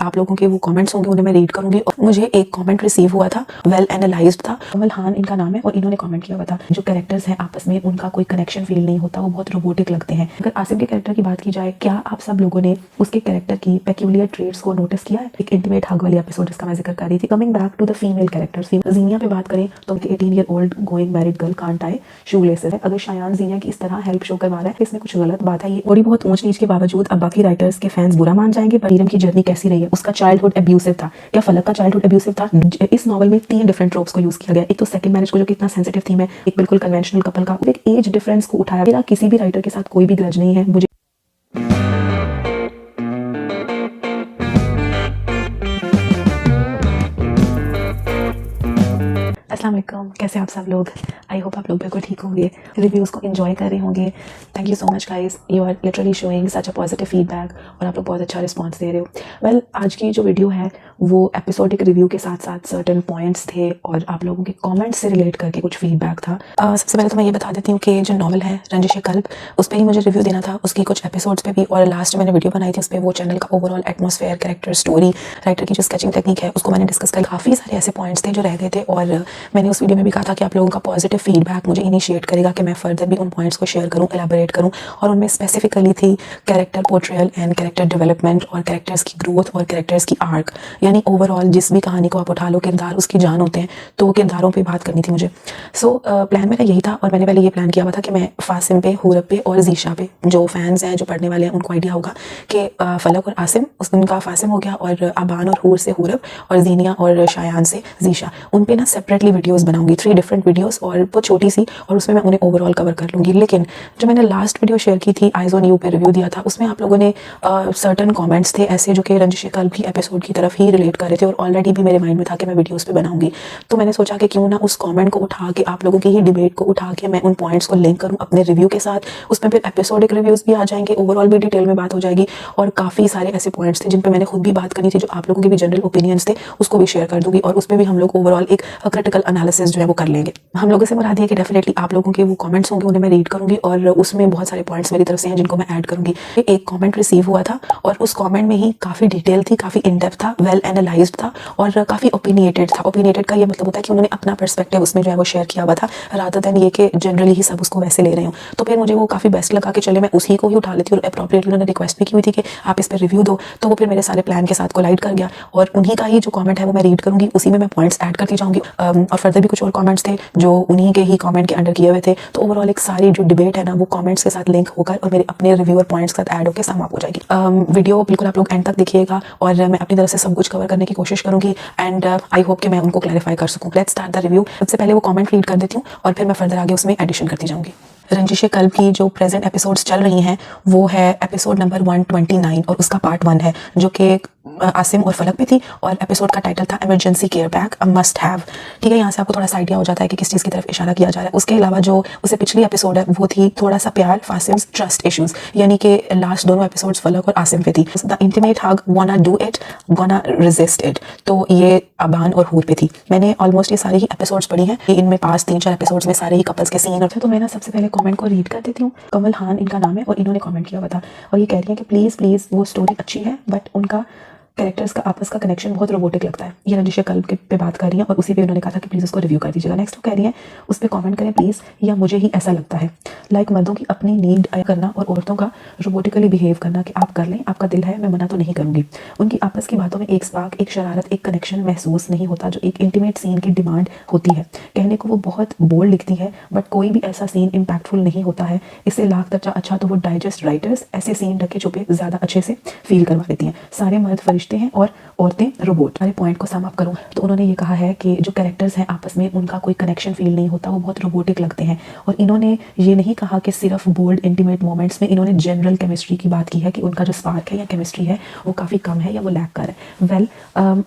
आप लोगों के वो कमेंट्स होंगे उन्हें मैं रीड करूंगी। और मुझे एक कमेंट रिसीव हुआ था, वेल एनालाइज्ड था। कमल हान इनका नाम है और इन्होंने कमेंट किया हुआ था जो कैरेक्टर्स हैं आपस में उनका कोई कनेक्शन फील नहीं होता, वो बहुत रोबोटिक लगते हैं। अगर आसिम के कैरेक्टर की बात की जाए, क्या आप सब लोगों ने उसके कैरेक्टर की पेक्यूलियर ट्रेट्स को नोटिस किया है? एक इंटीमेट हग वाली एपिसोड जिसका मैं जिक्र कर रही थी। Coming back to the female characters, Zinia पे बात करें तो 18 year old going married girl can't tie shoe laces है। अगर शायान जीनिया की इस तरह हेल्प शो करवा रहा है इसमें कुछ गलत बात है। ये थोड़ी बहुत ऊंच नीच के बावजूद अब बाकी राइटर्स के फैंस बुरा मान जाएंगे। पर नीरम की जर्नी कैसी रही है? उसका चाइल्डहुड अब्यूसिव था क्या? फलक का चाइल्डहुड अब्यूसिव था? इस नॉवल में 3 डिफरेंट ट्रोप्स को यूज किया गया। एक तो सेकंड मैरिज को जो कितना सेंसिटिव थीम है, एक बिल्कुल कन्वेंशनल कपल का, एक एज डिफरेंस को उठाया। मेरा किसी भी राइटर के साथ कोई भी ग्रज नहीं है। मुझे अस्सलाम वालेकुम, कैसे आप सब लोग? आई होप आप लोग बिल्कुल ठीक होंगे, रिव्यूज़ को एंजॉय कर रहे होंगे। Thank you so much guys, you are literally showing such a positive feedback और आप लोग बहुत अच्छा रिस्पांस दे रहे हो। वेल, आज की जो वीडियो है वो एपिसोडिक रिव्यू के साथ साथ सर्टन पॉइंट्स थे और आप लोगों के कमेंट्स से रिलेट करके कुछ फीडबैक था। सबसे पहले तो मैं ये बता देती हूँ कि जो नॉवल है रंजिश-ए-कल्ब, उस पर ही मुझे रिव्यू देना था, उसकी कुछ एपिसोड्स पे भी, और लास्ट मैंने वीडियो बनाई थी उस पर। वो चैनल का overall atmosphere, character, story, writer की जो स्केचिंग टेक्निक है उसको मैंने डिस्कस कर। काफ़ी सारे ऐसे पॉइंट्स थे जो रह गए थे और मैंने उस वीडियो में भी कहा था कि आप लोगों का पॉजिटिव फीडबैक मुझे इनिशिएट करेगा कि मैं फर्दर भी उन पॉइंट्स को शेयर करूं, एलाबोरेट करूं। और उनमें स्पेसिफिकली थी character portrayal and character development और कैरेक्टर्स की ग्रोथ और कैरेक्टर्स की आर्क, यानी ओवरऑल जिस भी कहानी को आप उठा लो, किरदार उसकी जान होते हैं, तो किरदारों पे बात करनी थी मुझे। सो प्लान मेरा यही था और मैंने पहले ये प्लान किया हुआ था कि मैं फासिम पे, हुरब पे और जीशा पे, जो फैंस हैं जो पढ़ने वाले हैं उनको आइडिया होगा कि फलक और आसिम, उनका फासिम हो गया, और अबान और हूर से हुरब, और जीनिया और शायान से जीशा, उन पे ना सेपरेटली वीडियोस बनाऊंगी, 3 डिफरेंट वीडियोस, और वो छोटी सी, और उसमें मैं उन्हें ओवरऑल कवर कर लूँगी। लेकिन जो मैंने लास्ट वीडियो शेयर की थी, आइज़ ऑन यू पे रिव्यू दिया था, उसमें आप लोगों ने सर्टन कमेंट्स थे ऐसे जो कि रंजिश-ए-कल्ब की एपिसोड की तरफ ही रिलेट कर रहे थे और ऑलरेडी भी मेरे माइंड में था कि मैं वीडियोस पे बनाऊंगी। तो मैंने सोचा कि क्यों ना उस कमेंट को उठा के, आप लोगों की ही डिबेट को उठा के मैं उन पॉइंट्स को लिंक करूँ अपने रिव्यू के साथ। उसमें फिर एपिसोडिक रिव्यूज़ भी आ जाएंगे, ओवरऑल भी डिटेल में बात हो जाएगी, और काफ़ी सारे ऐसे पॉइंट्स थे जिन पर मैंने खुद भी बात करनी थी, जो आप लोगों के भी जनरल ओपिनियंस थे, उसको भी शेयर कर दूंगी, और उसमें भी हम लोग ओवरऑल एक क्रिटिकल एनालिसिस जो है वो कर लेंगे। हम लोगों से मुराद है कि डेफिनेटली आप लोगों के वो कमेंट्स होंगे उन्हें मैं रीड करूंगी और उसमें बहुत सारे पॉइंट्स मेरी तरफ से हैं जिनको मैं ऐड करूंगी। एक कमेंट रिसीव हुआ था और उस कमेंट में ही काफ़ी डिटेल थी, काफ़ी इन डेप्थ था, वेल एनालाइज्ड था और काफ़ी ओपिनिएटेड था। ओपिनिएटेड का ये मतलब होता है कि उन्होंने अपना पर्सपेक्टिव उसमें जो है वो शेयर किया हुआ था, रादर देन ये कि जनरली ही सब उसको वैसे ले रहे हो। तो फिर मुझे वो काफ़ी बेस्ट लगा कि चले मैं उसी को ही उठा लेती हूँ। और अप्रोप्रिएटली उन्होंने रिक्वेस्ट भी की हुई थी कि आप इस पर रिव्यू दो, तो वो फिर मेरे सारे प्लान के साथ कोलाइड कर गया और उन्हीं का ही जो कमेंट है वो मैं रीड करूंगी, उसी में मैं पॉइंट्स ऐड करती जाऊंगी। और फर्दर भी कुछ और कमेंट्स थे जो उन्हीं के ही कमेंट के अंडर किए हुए थे। तो ओवरऑल एक सारी जो डिबेट है ना वो कमेंट्स के साथ लिंक होकर और मेरे अपने रिव्यू और पॉइंट्स के साथ ऐड होकर समाप्त हो जाएगी। वीडियो बिल्कुल आप लोग एंड तक देखिएगा और मैं अपनी तरफ से सब कुछ कवर करने की कोशिश करूंगी एंड आई होप कि मैं उनको क्लैरिफाई कर सकूं। Let's start the review. सबसे पहले वो कमेंट रीड कर देती हूँ और फिर मैं फर्दर आगे उसमें एडिशन करती जाऊंगी। रंजिश-ए-कल्ब की जो प्रेजेंट एपिसोड्स चल रही हैं वो है एपिसोड नंबर 129 और उसका पार्ट 1 है जो कि आसिम और फलक पे थी और एपिसोड का टाइटल था emergency care pack a must have. ठीक है, यहाँ से आपको थोड़ा सा आइडिया हो जाता है कि किस चीज़ की तरफ इशारा किया जा रहा है। उसके अलावा जो उससे पिछली एपिसोड है वो थी थोड़ा सा प्यार, फासिम्स ट्रस्ट इश्यूज, यानी कि लास्ट दोनों एपिसोड्स फलक और आसिम पे थी। द इंटीमेट हग, वाना do it, gonna resist it, तो ये अबान और हूर पे थी। मैंने ऑलमोस्ट ये सारी ही एपिसोड्स पढ़ी हैं, इनमें पास 3-4 एपिसोड्स में सारे ही कपल्स के सीन। और तो मैं ना सबसे पहले कमेंट को रीड कर देती हूँ। कमल हान इनका नाम है और इन्होंने कमेंट किया हुआ था और ये कह रही है कि प्लीज़ प्लीज़ वो स्टोरी अच्छी है बट उनका कैरेक्टर्स का आपस का कनेक्शन बहुत रोबोटिक लगता है। ये रंजिश-ए-कल्ब के पे बात कर रही हैं और उसी पे उन्होंने कहा था कि प्लीज़ उसको रिव्यू कर दीजिएगा। नेक्स्ट वो कह रही हैं उस पर कमेंट करें प्लीज़, या मुझे ही ऐसा लगता है। लाइक मर्दों की अपनी नीड करना और औरतों का रोबोटिकली बिहेव करना कि आप कर लें, आपका दिल है, मैं मना तो नहीं करूँगी। उनकी आपस की बातों में एक स्पार्क, एक शरारत, एक कनेक्शन महसूस नहीं होता जो एक इंटीमेट सीन की डिमांड होती है। कहने को वो बहुत बोल्ड लिखती है बट कोई भी ऐसा सीन इम्पैक्टफुल नहीं होता है। इससे लाख दर्जा अच्छा तो वो डाइजेस्ट राइटर्स ऐसे सीन ढके छुपे ज़्यादा अच्छे से फील करवा देती हैं। सारे मर्द फरिश्ते हैं और औरतें रोबोट। सारे पॉइंट को सम अप करूँ तो उन्होंने ये कहा है कि जो कैरेक्टर्स हैं आपस में उनका कोई कनेक्शन फील नहीं होता, वो बहुत रोबोटिक लगते हैं। और इन्होंने ये नहीं कहा कि सिर्फ बोल्ड इंटीमेट मोमेंट्स में, इन्होंने जनरल केमिस्ट्री की बात की है कि उनका जो स्पार्क है या केमिस्ट्री है वो काफ़ी कम है या वो लैक कर है। Well,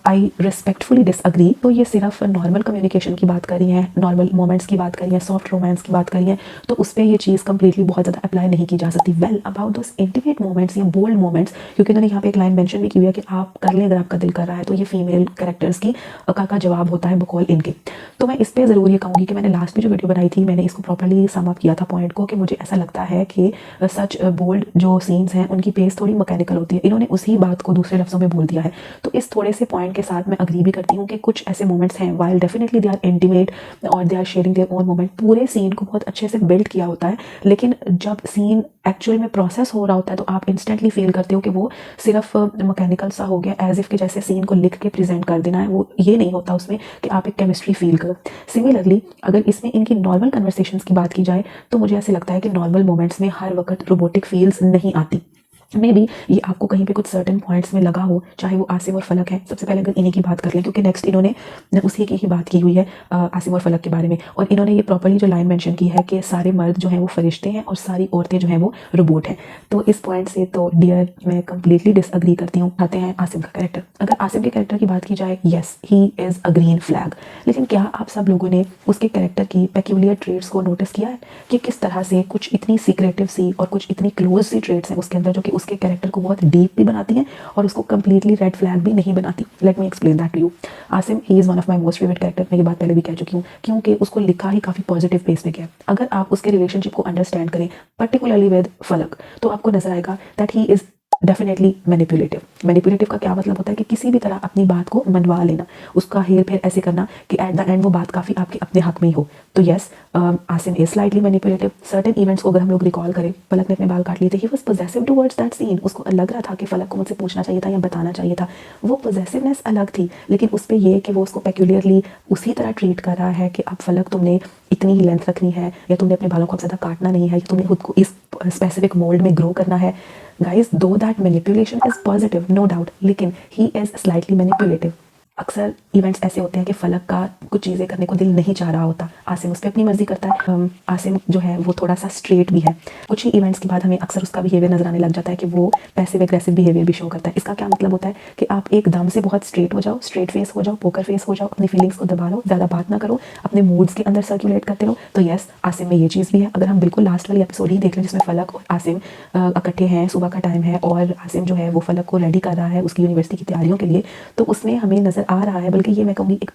I respectfully disagree. तो ये सिर्फ नॉर्मल कम्युनिकेशन की बात कर रही हैं, नॉर्मल मोमेंट्स की बात कर रही हैं, सॉफ्ट रोमांस की बात कर रही हैं, तो उस पर ये चीज़ कंप्लीटली बहुत ज़्यादा अप्लाई नहीं की जा सकती। Well, about those intimate moments या बोल्ड मोमेंट्स, क्योंकि उन्होंने यहाँ पे एक लाइन मेंशन भी की हुई है कि आप कर लें अगर आपका दिल कर रहा है। तो ये फीमेल कैरेक्टर्स की का जवाब होता है बकौल इनके। तो मैं इस पर ज़रूर ये कहूँगी कि मैंने लास्ट में जो वीडियो बनाई थी मैंने इसको प्रॉपर्ली सम अप किया था पॉइंट को, कि मुझे ऐसा लगता है कि सच बोल्ड जो सीन्स हैं उनकी पेस थोड़ी मैकेनिकल होती है। इन्होंने उसी बात को दूसरे लफ्ज़ों में बोल दिया है। तो इस थोड़े से पॉइंट के साथ मैं अग्री भी करती हूँ कि कुछ ऐसे मोमेंट्स हैं while definitely they are intimate और they are sharing their own moment, पूरे सीन को बहुत अच्छे से बिल्ड किया होता है, लेकिन जब सीन एक्चुअल में प्रोसेस हो रहा होता है तो आप इंस्टेंटली फील करते हो कि वो सिर्फ मैकेनिकल सा हो गया, एज इफ कि जैसे सीन को लिख के प्रेजेंट कर देना है। वो ये नहीं होता उसमें कि आप एक केमिस्ट्री फील करो। सिमिलरली अगर इसमें इनकी नॉर्मल कन्वर्सेशंस की बात की जाए तो मुझे ऐसे लगता है कि नॉर्मल मोमेंट्स में हर वक्त रोबोटिक फील्स नहीं आती। मे बी ये आपको कहीं पे कुछ सर्टेन पॉइंट्स में लगा हो, चाहे वो आसिम और फलक है। सबसे पहले अगर इन्हीं की बात कर लें, क्योंकि नेक्स्ट इन्होंने उसी की ही बात की हुई है आसिम और फलक के बारे में, और इन्होंने ये प्रॉपर्ली जो लाइन मेंशन की है कि सारे मर्द जो हैं वो फरिश्ते हैं और सारी औरतें जो हैं वो रोबोट हैं। तो इस पॉइंट से तो डियर मैं कंप्लीटली डिसअग्री करती हूँ। आते हैं आसिम का कैरेक्टर। अगर आसिम के कैरेक्टर की बात की जाए, yes he is a green flag, लेकिन क्या आप सब लोगों ने उसके कैरेक्टर की पेक्यूलियर ट्रेट्स को नोटिस किया है कि किस तरह से कुछ इतनी सीक्रेटिव सी और कुछ इतनी क्लोज सी ट्रेट्स हैं उसके अंदर जो कि उसके कैरेक्टर को बहुत डीप भी बनाती हैं और उसको कंप्लीटली रेड फ्लैग भी नहीं बनाती। Let me explain that to you. Asim he is one of my most favourite character. मैं ये बात पहले भी कह चुकी हूँ, क्योंकि उसको लिखा ही काफ़ी पॉजिटिव पेस पे गया। अगर आप उसके रिलेशनशिप को अंडरस्टैंड करें पर्टिकुलरली विद फलक, तो आपको नजर आएगा that he is definitely manipulative. Manipulative का क्या मतलब होता है कि किसी भी तरह अपनी बात को मनवा लेना, उसका हेर फेर ऐसे करना कि एट द एंड वो बात काफ़ी आपके अपने हक में ही हो। तो yes, Asim is slightly manipulative. Certain events को अगर हम लोग रिकॉल करें, फलक ने अपने बाल काट लिए थे, he was possessive towards that scene. उसको लग रहा था कि फलक को मुझसे पूछना चाहिए था या बताना चाहिए था। वो पोजेसिवनेस अलग थी, लेकिन उस पर यह कि वो उसको पेक्यूलियरली उसी तरह ट्रीट कर रहा है कि अब फलक तुमने इतनी ही लेंथ रखनी है, या तुमने अपने बालों को अब ज़्यादा काटना नहीं है, या तुमने खुद को इस स्पेसिफिक मोल्ड में ग्रो करना है। Guys, though that manipulation is positive, no doubt, लेकिन he is slightly manipulative। अक्सर इवेंट्स ऐसे होते हैं कि फलक का कुछ चीज़ें करने को दिल नहीं चाह रहा होता, आसिम उस पर अपनी मर्जी करता है। आसिम जो है वो थोड़ा सा स्ट्रेट भी है। कुछ ही इवेंट्स के बाद हमें अक्सर उसका बिहेवियर नजर आने लग जाता है कि वो पैसिव एग्रेसिव बिहेवियर भी शो करता है। इसका क्या मतलब होता है कि आप एकदम से बहुत स्ट्रेट हो जाओ, स्ट्रेट फेस हो जाओ, पोकर फेस हो जाओ, अपनी फीलिंग्स को दबा लो, ज़्यादा बात ना करो, अपने मूड्स के अंदर सर्कुलेट करते रहो। तो यस, आसिम में ये चीज़ भी है। अगर हम बिल्कुल लास्ट वाली एपिसोड ही देख लें जिसमें फलक और आसिम इकट्ठे हैं, सुबह का टाइम है और आसिम जो है वो फलक को रेडी कर रहा है उसकी यूनिवर्सिटी की तैयारियों के लिए, तो उसमें हमें नज़र आ रहा है, बल्कि मैं कहूँगी एक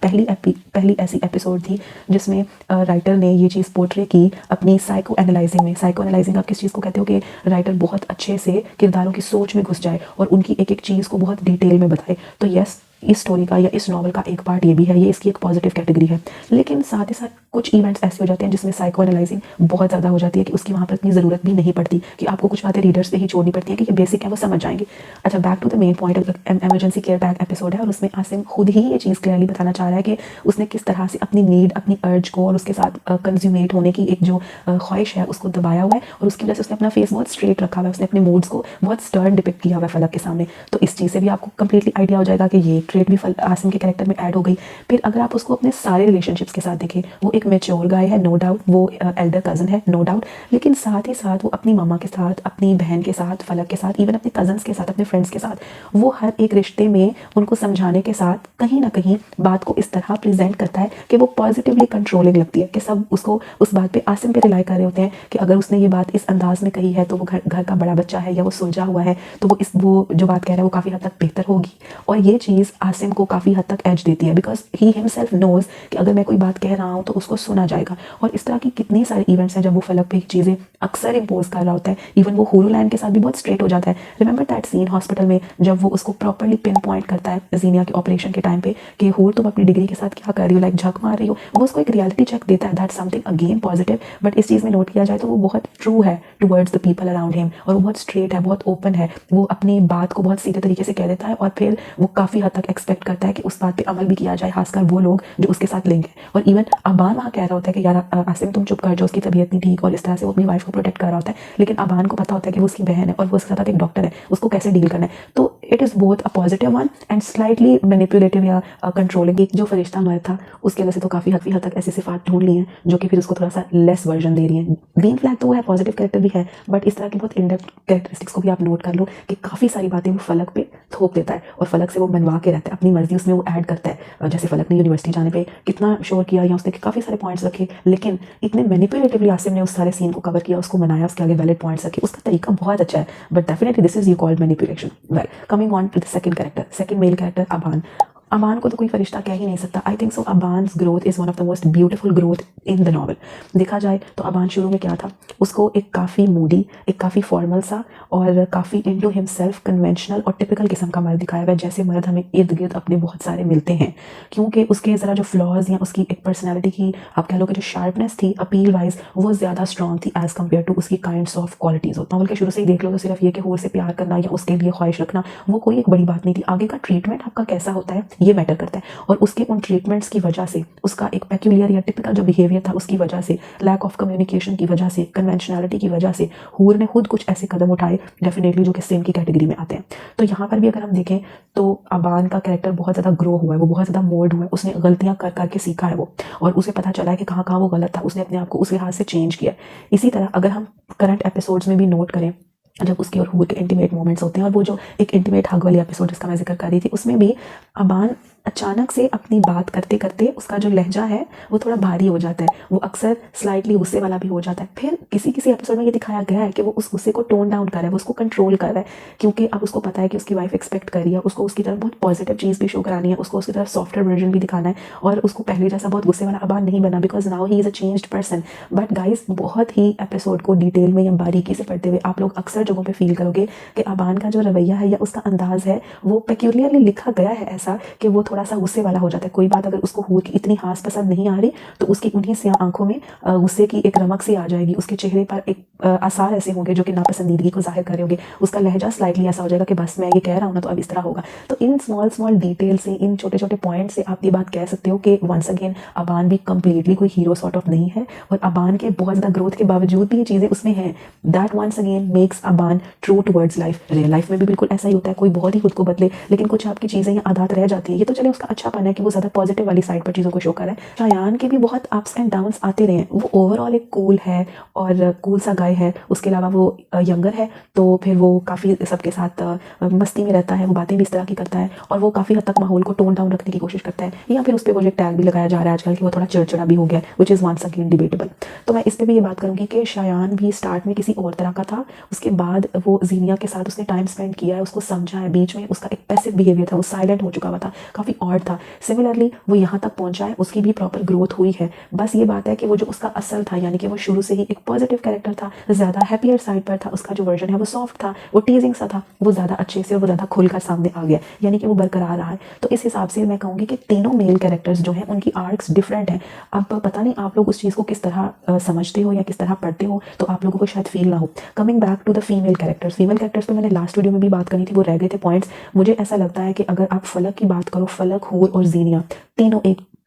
पहली ऐसी एपिसोड थी जिसमें राइटर ने ये चीज़ पोर्ट्रे की अपनी साइको एनालाइजिंग में। साइको एनालाइजिंग आप किस चीज़ को कहते हो कि राइटर बहुत अच्छे से किरदारों की सोच में घुस जाए और उनकी एक एक चीज़ को बहुत डिटेल में बताए। तो यस, इस स्टोरी का या इस नॉवल का एक पार्ट ये भी है, ये इसकी एक पॉजिटिव कैटेगरी है। लेकिन साथ ही साथ कुछ इवेंट्स ऐसे हो जाते हैं जिसमें साइको एनालाइजिंग बहुत ज़्यादा हो जाती है कि उसकी वहाँ पर इतनी ज़रूरत भी नहीं पड़ती, कि आपको कुछ बातें रीडर्स पे ही छोड़नी पड़ती है कि ये बेसिक है वो समझ जाएंगे। अच्छा, back to the main point. Emergency care back episode है और उसमें आसिम खुद ही ये चीज़ क्लियरली बताना चाह रहा है कि उसने किस तरह से अपनी नीड, अपनी अर्ज को और उसके साथ कंज्यूमेट होने की एक जो ख्वाहिश है उसको दबाया हुआ है, और उसकी वजह से उसने अपना फेस बहुत स्ट्रेट रखा हुआ है, उसने अपने मूड्स को बहुत स्टर्न डिपिक्ट किया हुआ है फलक के सामने। तो इस चीज़ से भी आपको कंप्लीटली आइडिया हो जाएगा कि ये ट्रेट भी आसिम के कैरेक्टर में ऐड हो गई। फिर अगर आप उसको अपने सारे रिलेशनशिप्स के साथ देखें, वो एक मैच्योर गाय है, नो डाउट, वो एल्डर कज़न है, नो डाउट, लेकिन साथ ही साथ वो अपनी मामा के साथ, अपनी बहन के साथ, फलक के साथ, इवन अपने कज़न्स के साथ, अपने फ्रेंड्स के साथ, वो हर एक रिश्ते में उनको समझाने के साथ कहीं ना कहीं बात को इस तरह प्रेजेंट करता है कि वो पॉजिटिवली कंट्रोलिंग लगती है, कि सब उसको उस बात पे आसिम पे रिलाई कर रहे होते हैं कि अगर उसने ये बात इस अंदाज में कही है तो वो घर का बड़ा बच्चा है या वो सुलझा हुआ है, तो वो जो बात कह रहा है वो काफ़ी हद तक बेहतर होगी। और ये चीज़ आसिम को काफ़ी हद तक एज देती है, बिकॉज ही हिमसेल्फ नोज कि अगर मैं कोई बात कह रहा हूँ तो उसको सुना जाएगा। और इस तरह की कितनी सारे इवेंट्स हैं जब वो फलक पे चीज़ें अक्सर इम्पोज कर रहा होता है। इवन वो हुरुलैन के साथ भी बहुत स्ट्रेट हो जाता है। रिमेंबर दैट सीन हॉस्पिटल में जब वो उसको प्रॉपर्ली पिन पॉइंट करता है जीनिया के ऑपरेशन के टाइम पे कि हुर तुम अपनी डिग्री के साथ क्या कर रही हो, लाइक झक मार रही हो, वो उसको एक रियलिटी चेक देता है। That something again positive, but इस चीज़ में नोट किया जाए तो वो बहुत ट्रू है towards the people around him, और वो बहुत स्ट्रेट है, बहुत ओपन है, वो अपनी बात को बहुत सीधे तरीके से कह देता है और फिर वो काफ़ी हद तक एक्सपेक्ट करता है कि उस बात पे अमल भी किया जाए, खासकर वो लोग जो उसके साथ लिंक है। और इवन अबान वहाँ कह रहा होता है कि यार आसिम तुम चुप कर जाओ, उसकी तबीयत नहीं ठीक, और इस तरह से वो अपनी वाइफ को प्रोटेक्ट कर रहा होता है, लेकिन अबान को पता होता है कि वो उसकी बहन है और वो उसके साथ एक डॉक्टर है, उसको कैसे डील करना है। तो it is both a positive one and slightly manipulative या कंट्रोलिंग। जो फरिश्ता मर्द था उसके वजह से तो काफ़ी हद तक ऐसी सिफात ढूंढ ली हैं जो कि फिर उसको थोड़ा सा लेस वर्जन दे रही है। ग्रीन फ्लैग तो वो है, पॉजिटिव कैरेक्टर भी है, बट इस तरह की बहुत इनडेप्थ कैरेक्टरिस्टिक्स को भी आप नोट कर लो कि काफ़ी सारी बातें वो फलक पे थोप देता है और फलक से वो मनवा के रहता है। रहता है, अपनी मर्जी उसमें वो ऐड करता है। जैसे फलक ने यूनिवर्सिटी जाने पे कितना शोर किया या उसने काफ़ी सारे पॉइंट्स रखे, लेकिन इतने मैनिपुलेटिवली आसिम ने उस सारे सीन को कवर किया, उसको मनाया, उसके आगे वैलिड पॉइंट्स रखे, उसका तरीका बहुत अच्छा है। But definitely this is you called manipulation. Well, coming on to the second character, second male character Aban. Aban को तो कोई फरिश्ता कह ही नहीं सकता। I think so Aban's growth is one of the most beautiful growth in the novel. देखा जाए तो अबान शुरू में क्या था, उसको एक काफ़ी मूडी, एक काफ़ी फॉर्मल सा और काफ़ी इनटू हिमसेल्फ कन्वेंशनल और टिपिकल किस्म का मर्द दिखाया गया, जैसे मर्द हमें इर्द गिर्द अपने बहुत सारे मिलते हैं। क्योंकि उसके ज़रा जो फ्लॉज या उसकी एक पर्सनैलिटी की आप कह लो कि जो शार्पनेस थी अपील वाइज, वो ज़्यादा स्ट्रॉन्ग थी एज़ कम्पेयर टू उसकी काइंड्स ऑफ क्वालिटीज़। नॉवल के शुरू से ही देख लो तो सिर्फ ये कि हूर से प्यार करना या उसके लिए ख्वाहिश रखना वो कोई एक बड़ी बात नहीं थी। आगे का ट्रीटमेंट आपका कैसा होता है ये मैटर करता है, और उसके उन ट्रीटमेंट्स की वजह से, उसका एक पेक्यूलियर या टिपिकल जो बिहेवियर था उसकी वजह से, लैक ऑफ कम्युनिकेशन की वजह से, कन्वेंशनैलिटी की वजह से हूर ने खुद कुछ ऐसे कदम उठाए डेफिनेटली जो कि सेम की कैटेगरी में आते हैं। तो यहाँ पर भी अगर हम देखें तो अबान का कैरेक्टर बहुत ज़्यादा ग्रो हुआ है, वो बहुत ज़्यादा मोल्ड हुआ है, उसने गलतियाँ कर करके सीखा है वो, और उसे पता चला है कि कहाँ कहाँ वो गलत था, उसने अपने आप को उस लिहाज से चेंज किया। इसी तरह अगर हम करंट एपिसोड्स में भी नोट करें, जब उसके और हूर के इंटीमेट मोमेंट्स होते हैं, और वो जो एक इंटीमेट हग वाली एपिसोड जिसका मैं जिक्र कर रही थी, उसमें भी अबान अचानक से अपनी बात करते करते उसका जो लहजा है वो थोड़ा भारी हो जाता है, वो अक्सर स्लाइटली गुस्से वाला भी हो जाता है। फिर किसी किसी एपिसोड में ये दिखाया गया है कि वो उस गुस्से को टोन डाउन कर रहा है, वो उसको कंट्रोल कर रहा है, क्योंकि अब उसको पता है कि उसकी वाइफ एक्सपेक्ट कर रही है, उसको उसकी तरफ बहुत पॉजिटिव चीज़ भी शो करानी है, उसको उसकी तरफ सॉफ्टवेयर वर्जन भी दिखाना है, और उसको पहले जैसा बहुत गुस्से वाला अबान नहीं बना, because now he is a changed person. But guys, बहुत ही एपिसोड को डिटेल में या बारीकी से पढ़ते हुए आप लोग अक्सर जगहों पर फील करोगे कि अबान का जो रवैया है या उसका अंदाज है वो पेक्यूलियरली लिखा गया है ऐसा कि वो थोड़ा सा गुस्से वाला हो जाता है। कोई बात अगर उसको हूर की इतनी खास पसंद नहीं आ रही तो उसकी उन्हीं से आंखों में गुस्से की एक रमक सी आ जाएगी, उसके चेहरे पर एक आसार ऐसे होंगे जो कि नापसंदीदगी को जाहिर कर रहे होंगे, उसका लहजा स्लाइटली ऐसा हो जाएगा कि बस मैं ये कह रहा हूँ ना तो अब इस तरह होगा। तो इन स्मॉल स्मॉल डिटेल से, इन छोटे छोटे पॉइंट से आप ये बात कह सकते हो कि वंस अगेन अबान भी कंप्लीटली कोई हीरो सॉर्ट ऑफ नहीं है, और अबान के बहुत ज़्यादा ग्रोथ के बावजूद भी ये चीज़ें उसमें हैं। That once again makes Aban true towards life. Real life में भी बिल्कुल ऐसा ही होता है, कोई बहुत ही खुद को बदले लेकिन कुछ आपकी चीज़ें या आदत रह जाती है। ये तो चले उसका अच्छापन है कि वो ज़्यादा पॉजिटिव वाली साइड पर चीज़ों को शो कर रहा है। शायान के भी बहुत अप्स एंड डाउन्स आते रहे हैं, वो ओवरऑल एक कूल है और कूल सा गाय है। उसके अलावा वो यंगर है तो फिर वो काफ़ी सबके साथ मस्ती में रहता है, वो बातें भी इस तरह की करता है, और वो काफ़ी हद तक माहौल को टोन डाउन रखने की कोशिश करता है। या फिर उस पर वो एक टैग भी लगाया जा रहा है आजकल कि वो थोड़ा चिड़चिड़ा भी हो गया, which is once again debatable. तो मैं इस पर भी ये बात करूँगी कि शायान भी स्टार्ट में किसी और तरह का था, उसके बाद वो जीनिया के साथ उसने टाइम स्पेंड किया है, उसको समझा है। बीच में उसका एक पैसिव बिहेवियर था, वो साइलेंट हो चुका हुआ था, काफ़ी ऑड था। सिमिलरली वो यहाँ तक पहुँचा है, उसकी भी प्रॉपर ग्रोथ हुई है। बस ये बात है कि वो जो उसका असल था, यानी कि वो शुरू से ही एक पॉजिटिव कैरेक्टर था, ज़्यादा हैप्पियर साइड पर था, उसका जो वर्जन है वो सॉफ्ट था, वो टीजिंग सा था, वो ज़्यादा अच्छे से और वो ज़्यादा खुलकर सामने आ गया, यानी कि वो बरकरार रहा है। तो इस हिसाब से मैं कहूँगी कि तीनों मेल कैरेक्टर्स जो हैं उनकी आर्क्स डिफरेंट हैं। अब पता नहीं आप लोग उस चीज़ को किस तरह समझते हो या किस तरह पढ़ते हो, तो आप लोगों को शायद फील ना हो। Coming back to the female characters, female characters तो मैंने लास्ट वीडियो में भी बात करनी थी, वो रह गए थे पॉइंट्स। मुझे ऐसा लगता है कि अगर आप फलक की बात करो, फलक, हूर और जीनिया तीनों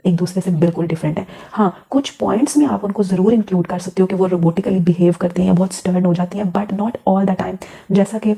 एक दूसरे से बिल्कुल डिफरेंट है। हाँ, कुछ पॉइंट्स में आप उनको ज़रूर इंक्लूड कर सकते हो कि वो रोबोटिकली बिहेव करते हैं, बहुत स्टर्न हो जाती हैं, but not all the time. जैसा कि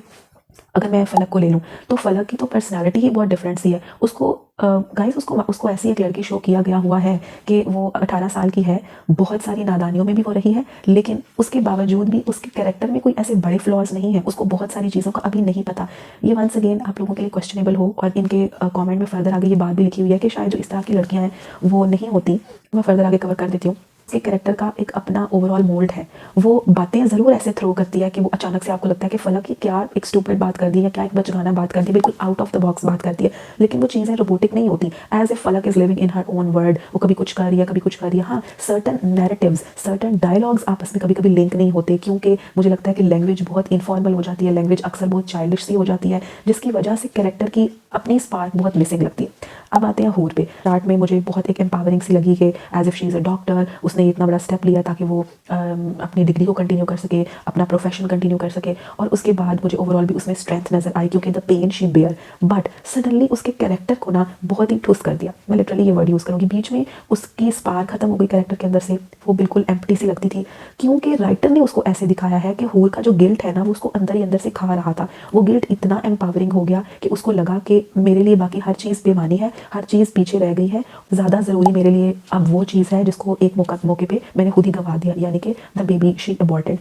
अगर मैं फलक को ले लूँ तो फलक की तो पर्सनालिटी ही बहुत डिफरेंट सी है। उसको गाइस उसको ऐसी एक लड़की शो किया गया हुआ है कि वो 18 साल की है, बहुत सारी नादानियों में भी वो रही है, लेकिन उसके बावजूद भी उसके कैरेक्टर में कोई ऐसे बड़े फ्लॉज नहीं है, उसको बहुत सारी चीज़ों का अभी नहीं पता। ये वंस अगेन आप लोगों के लिए क्वेश्चनेबल हो, और इनके कमेंट में फर्दर आगे ये बात भी लिखी हुई है कि शायद जो इस तरह की लड़कियाँ हैं वो नहीं होती। मैं फर्दर आगे कवर कर देती हूँ। उसके कैरेक्टर का एक अपना ओवरऑल मोल्ड है, वो बातें ज़रूर ऐसे थ्रो करती है कि वो अचानक से आपको लगता है कि फलक की क्या एक स्टूपिड बात कर दी या क्या एक बचगाना बात कर दी, बिल्कुल आउट ऑफ द बॉक्स बात करती है, लेकिन वो चीज़ें रोबोटिक नहीं होती। एज ए फलक is living in her own world, वो कभी कुछ कर रही है, कभी कुछ कर रही है। हाँ, सर्टन नैरेटिव्स, सर्टन डायलॉग्स आपस में कभी कभी लिंक नहीं होते, क्योंकि मुझे लगता है कि लैंग्वेज बहुत इनफॉर्मल हो जाती है, लैंग्वेज अक्सर बहुत चाइल्डिश सी हो जाती है, जिसकी वजह से कैरेक्टर की अपनी स्पार्क बहुत मिसिंग लगती है। अब आते हैं हूर पे। स्टार्ट में मुझे बहुत एक एम्पावरिंग सी लगी कि as if she is a doctor, उसने इतना बड़ा स्टेप लिया ताकि वो अपनी डिग्री को कंटिन्यू कर सके, अपना प्रोफेशन कंटिन्यू कर सके, और उसके बाद मुझे ओवरऑल भी उसमें स्ट्रेंथ नज़र आई क्योंकि the pain she bear. But suddenly उसके कैरेक्टर को ना बहुत ही ठुस कर दिया, मैं लिटरली ये वर्ड यूज़ करूँगी। बीच में उसकी स्पार्क खत्म हो गई कैरेक्टर के अंदर से, वो बिल्कुल एम्प्टी सी लगती थी, क्योंकि राइटर ने उसको ऐसे दिखाया है कि हूर का जो गिल्ट है ना वो उसको अंदर ही अंदर से खा रहा था। वो गिल्ट इतना एम्पावरिंग हो गया कि उसको लगा कि मेरे लिए बाकी हर चीज़ बेमानी है, हर चीज़ पीछे रह गई है, ज़्यादा ज़रूरी मेरे लिए अब वो चीज़ है जिसको एक मौके पे मैंने खुद ही गवा दिया, यानी कि the baby she aborted.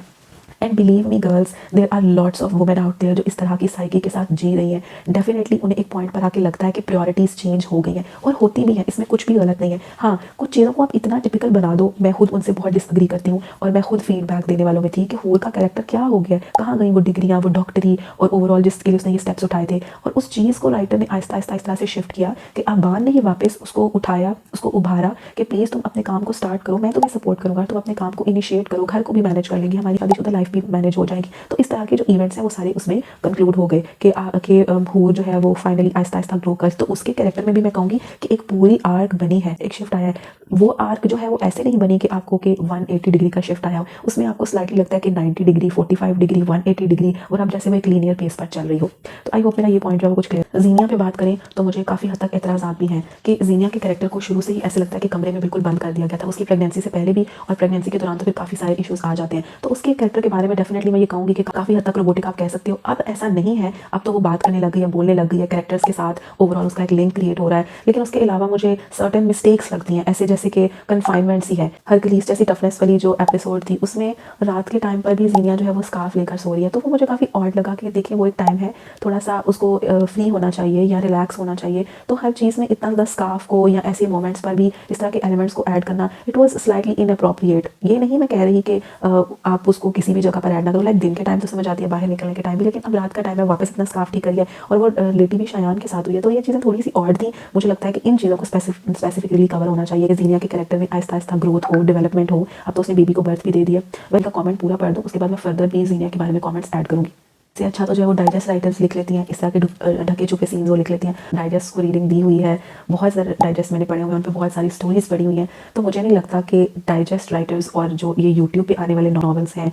And believe me girls, there are lots of women out there जो इस तरह की साइकी के साथ जी रही हैं। डेफिनेटली उन्हें एक पॉइंट पर आके लगता है कि प्रायोरिटीज़ चेंज हो गई हैं, और होती भी हैं, इसमें कुछ भी गलत नहीं है। हाँ, कुछ चीज़ों को आप इतना टिपिकल बना दो, मैं खुद उनसे बहुत डिसएग्री करती हूँ, और मैं खुद फीडबैक देने वालों में थी कि हूर का कैरेक्टर क्या हो गया, कहाँ गई वो डिग्रियाँ, वो डॉक्टरी, और ओवरऑल जिसके लिए उसने ये स्टेप्स उठाए थे। और उस चीज़ को राइटर ने आहिस्ता आहिस्ता इस तरह से शिफ्ट किया कि अबान ने ये वापस उसको उठाया, उसको उभारा कि प्लीज़ तुम अपने काम को स्टार्ट करो, मैं तुम्हें सपोर्ट करूँगा, तुम अपने काम को इनिशिएट करो, घर को भी मैनेज कर लेंगे, हमारी शादीशुदा लाइफ भी मैनेज हो जाएगी। तो इस तरह के जो इवेंट्स हैं वो सारे उसमें कंक्लूड हो गए कि हूर जो है वो फाइनली आहिस्ता आहिस्ता ग्रो कर। तो उसके कैरेक्टर में भी मैं कहूँगी कि एक पूरी आर्क बनी है, एक शिफ्ट आया है। वो आर्क जो है वो ऐसे नहीं बनी कि आपको कि 180 डिग्री का शिफ्ट आया हो, उसमें आपको स्लाइटली लगता है कि 90 डिग्री, 45 डिग्री, 180 डिग्री, और आप जैसे वो एक लीनियर पेस पर चल रही हो। तो आई होप मेरा ये पॉइंट जो है वो कुछ क्लियर। जीनिया पे बात करें तो मुझे काफ़ी हद तक एतराज़ात भी हैं कि जीनिया के कैरेक्टर को शुरू से ही ऐसे लगता है कि कमरे में बिल्कुल बंद कर दिया गया था। उसकी प्रेगनेंसी से पहले भी और प्रेगनेंसी के दौरान तो फिर काफ़ी सारे इश्यूज़ आ जाते हैं। तो उसके कैरेक्टर के बारे में डेफिनेटली मैं ये कहूँगी कि काफ़ी हद तक रोबोटिक आप कह सकते हो। अब ऐसा नहीं है, अब तो वो बात करने लग गई है, बोलने लग गई है कैरेक्टर्स के साथ, ओवरऑल उसका एक लिंक क्रिएट हो रहा है। लेकिन उसके अलावा मुझे सर्टेन मिस्टेक्स लगती हैं, ऐसे जैसे कि कन्फाइनमेंट्स ही है। हरकुलिस जैसी टफनेस वाली जो एपिसोड थी उसमें रात के टाइम पर भी जीनिया जो है वो स्कार्फ लेकर सो रही है, तो वो मुझे काफ़ी ऑड लगा कि देखिए वो एक टाइम है, थोड़ा सा उसको फ्री होना चाहिए या रिलैक्स होना चाहिए। तो हर चीज़ में इतना ज़्यादा स्कार्फ को या ऐसे मोमेंट्स पर भी इस तरह के एलिमेंट्स को ऐड करना, इट वाज स्लाइटली इनअप्रोप्रिएट। ये नहीं मैं कह रही कि आप उसको किसी भी जगह पर ऐड ना करो, लाइक दिन के टाइम तो समझ आती है, बाहर निकलने के टाइम भी, लेकिन अब रात का टाइम है, वापस इतना स्कार्फ ठीक करिए, और वो लेटी भी शायान के साथ हुई है। तो ये चीज़ें थोड़ी सी ऑड थी। मुझे लगता है कि इन चीज़ों को स्पेसिफिकली कवर होना चाहिए कि जीनिया के कैरेक्टर में आहिस्ता आहिस्ता ग्रोथ हो, डेवलपमेंट हो। अब तो उसने बेबी को बर्थ भी दे दिया। मैं इनका कमेंट पूरा पढ़ दूँ, उसके बाद मैं फर्दर भी जीनिया के बारे में कमेंट्स ऐड करूँगी। से अच्छा तो जो है वो डाइजेस्ट राइटर्स लिख लेती हैं, इस तरह के ढके छुपे सीन्स वो लिख लेती हैं। डाइजेस्ट को रीडिंग दी हुई है, बहुत सारे डाइजेस्ट मैंने पढ़े हुए हैं, उन पर बहुत सारी स्टोरीज पढ़ी हुई हैं। तो मुझे नहीं लगता कि डाइजेस्ट राइटर्स और जो ये यूट्यूब पे आने वाले नॉवेल्स हैं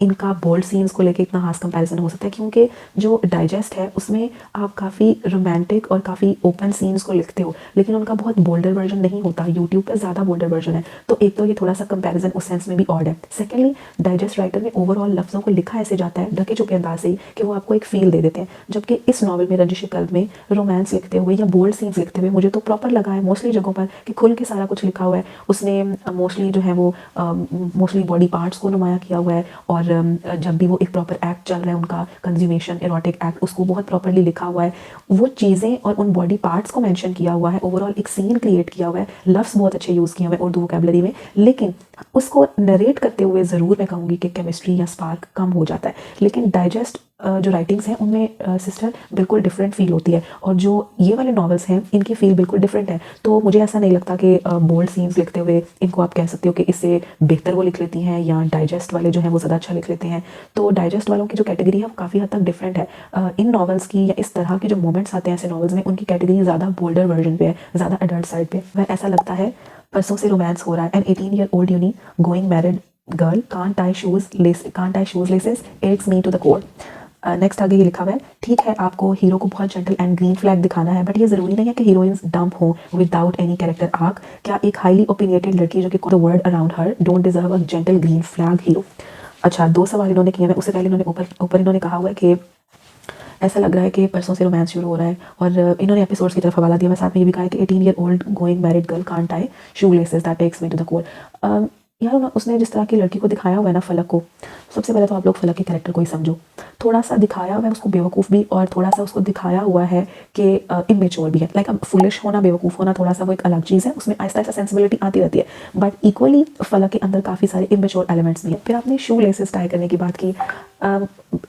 इनका बोल्ड सीन्स को लेके इतना खास कंपैरिजन हो सकता है, क्योंकि जो डाइजेस्ट है उसमें आप काफ़ी रोमांटिक और काफ़ी ओपन सीन्स को लिखते हो, लेकिन उनका बहुत बोल्डर वर्जन नहीं होता। यूट्यूब पे ज़्यादा बोल्डर वर्जन है, तो एक तो ये थोड़ा सा कंपैरिजन उस सेंस में भी ऑड है। सेकेंडली, डाइजेस्ट राइटर ने ओवरऑल लफ्ज़ों को लिखा ऐसे जाता है ढके छुपे अंदाज से कि वो आपको एक फील दे देते हैं, जबकि इस नॉवल में रंजिश कल्ब में रोमांस लिखते हुए या बोल्ड सीन्स लिखते हुए मुझे तो प्रॉपर लगा है मोस्टली जगहों पर कि खुल के सारा कुछ लिखा हुआ है। उसने मोस्टली जो है वो मोस्टली बॉडी पार्ट्स को नुमाया किया हुआ है, और जब भी वो एक प्रॉपर एक्ट चल रहा है उनका कंज्यूमेशन एरोटिक एक्ट, उसको बहुत प्रॉपरली लिखा हुआ है। वो चीज़ें और उन बॉडी पार्ट्स को मेंशन किया हुआ है, ओवरऑल एक सीन क्रिएट किया हुआ है, लफ्ज़ बहुत अच्छे यूज़ किए हुए हैं उर्दू वोकैबुलरी में। लेकिन उसको नरेट करते हुए ज़रूर मैं कहूँगी कि केमिस्ट्री या स्पार्क कम हो जाता है। लेकिन डाइजेस्ट जो राइटिंग्स हैं उनमें सिस्टर बिल्कुल डिफरेंट फील होती है, और जो ये वाले नॉवेल्स हैं इनकी फील बिल्कुल डिफरेंट है। तो मुझे ऐसा नहीं लगता कि बोल्ड सीन्स लिखते हुए इनको आप कह सकते हो कि इससे बेहतर वो लिख लेती हैं, या डाइजेस्ट वाले जो हैं वो ज़्यादा अच्छा लिख लेते हैं। तो डाइजेस्ट वालों की जो कैटेगरी है वो काफ़ी हद तक डिफरेंट है। इन नॉवेल्स की या इस तरह के जो मोमेंट्स आते हैं ऐसे नॉवेल्स में, उनकी कैटेगरी ज़्यादा बोल्डर वर्जन पे है, ज़्यादा अडल्ट साइड पे। वह ऐसा लगता है परसों से रोमांस हो रहा है, N 18-year-old uni going married girl can't tie shoes laces aches me to the core। Next आगे ये लिखा हुआ है, ठीक है आपको हीरो को बहुत जेंटल एंड ग्रीन फ्लैग दिखाना है, बट ये ज़रूरी नहीं है कि हीरोइंस डंप हो विदाउट एनी कैरेक्टर आर्क। क्या एक हाईली ओपिनियटेड लड़की जो कि the world around her don't deserve a gentle green flag hero. अच्छा, दो सवाल इन्होंने किए हैं। उससे पहले इन्होंने ऊपर इन्होंने कहा हुआ है कि ऐसा लग रहा है कि परसों से रोमांस शुरू हो रहा है, और इन्होंने एपिसोड्स की तरफ हवाला दिया। मैं साथ में ये भी कहा है कि 18-year-old going married girl can't tie shoe laces that takes me to the core. यार उसने जिस तरह की लड़की को दिखाया हुआ है ना, फलक को, सबसे पहले तो आप लोग फलक के कैरेक्टर को ही समझो। थोड़ा सा दिखाया हुआ है उसको बेवकूफ़ भी, और थोड़ा सा उसको दिखाया हुआ है कि इमेच्योर भी है। लाइक अब फुलिश होना, बेवकूफ़ होना थोड़ा सा वो एक अलग चीज़ है, उसमें आहिस्ता आहिस्ता सेंसिबिलिटी आती रहती है, बट इक्वली फलक के अंदर काफ़ी सारे इमेच्योर एलिमेंट्स भी हैं। फिर आपने शू लेसेस टाई करने की बात की।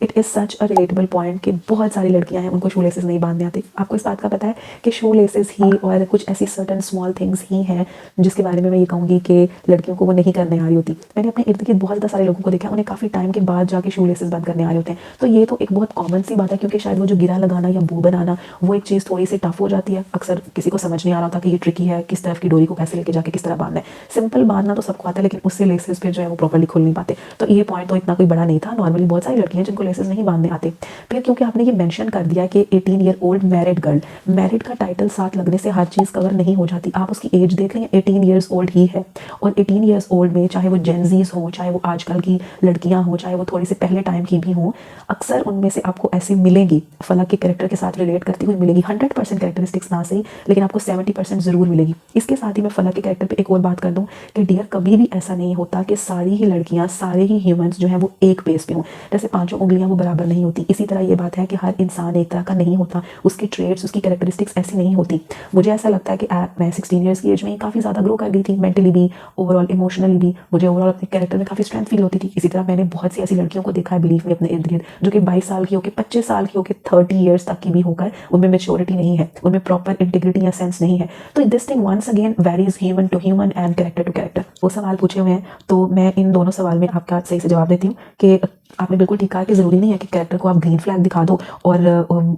It is such a relatable point कि बहुत सारी लड़कियां हैं उनको शू लेसेस नहीं बांधने आते। आपको इस बात का पता है कि शू लेसेस ही और कुछ ऐसी सर्टन स्मॉल थिंग्स ही हैं जिसके बारे में मैं ये कहूँगी कि लड़कियों को वो नहीं करने आ रही होती। मैंने अपने इर्द गिर्द बहुत ज़्यादा सारे लोगों को देखा, उन्हें काफ़ी टाइम के बाद जाके शू लेसेस बंद करने आ रहे होते हैं। तो ये तो एक बहुत कॉमन सी बात है, क्योंकि शायद वो जो गिरा लगाना या बू बनाना वो एक चीज़ थोड़ी सी टफ हो जाती है। अक्सर किसी को समझ नहीं आ रहा था कि ये ट्रिकी है, किस तरफ की डोरी को कैसे लेके जाके किस तरह बांधना है। सिंपल बांधना तो सबको आता है, लेकिन उससे लेसेस पे जो है वो प्रॉपर्ली खुल नहीं पाते। तो ये पॉइंट तो इतना कोई बड़ा नहीं था। नॉर्मली बहुत सारी लड़कियां जिनको लेसेस नहीं बांधने आते। फिर क्योंकि आपने ये मेंशन कर दिया कि 18-year-old मैरिड गर्ल, मैरिड का टाइटल साथ लगने से हर चीज़ कवर नहीं हो जाती। आप उसकी एज देख लें, 18 years old ही है, और 18 years old वर्ल्ड में, चाहे वो जेनजीज हों, चाहे वो आजकल की लड़कियां हों, चाहे वो थोड़ी से पहले टाइम की भी हों, अक्सर उनमें से आपको ऐसे मिलेंगी, फलक के कैरेक्टर के साथ रिलेट करती हुई मिलेगी। 100% कैरेक्टरिस्टिक्स ना सही, लेकिन आपको 70% ज़रूर मिलेगी। इसके साथ ही मैं फलक के कैरेक्टर पे एक और बात कर दूं कि डियर, कभी भी ऐसा नहीं होता कि सारी ही लड़कियां, सारे ही ह्यूमंस जो हैं वो एक बेस पे हों। जैसे पांचों उंगलियां वो बराबर नहीं होती, इसी तरह ये बात है कि हर इंसान एक तरह का नहीं होता, उसकी ट्रेड्स, उसकी कैरेक्टरिस्टिक्स ऐसी नहीं होती। मुझे ऐसा लगता है कि मैं 16 ईयर्स की एज में काफ़ी ज़्यादा ग्रो कर गई थी, मेंटली भी, ओवरऑल इमोशनली भी। मुझे ओवरऑल अपने कैरेक्टर में काफ़ी स्ट्रेंथ फील होती थी। इसी तरह मैंने बहुत सी ऐसी लड़कियों को देखा है बिलीव में अपने इर्द गिर्द, जो कि 22 साल की होकर, 25 साल की होकर, 30 ईयर्स तक की भी होकर उनमें मेच्योरिटी नहीं है, उनमें प्रॉपर इंटीग्रिटी या सेंस नहीं है। तो this thing once again varies human to human and character to character. वो सवाल पूछे हुए हैं, तो मैं इन दोनों सवाल में आपका सही से जवाब देती हूँ कि आपने बिल्कुल ठीक कहा कि ज़रूरी नहीं है कि कैरेक्टर को आप ग्रीन फ्लैग दिखा दो और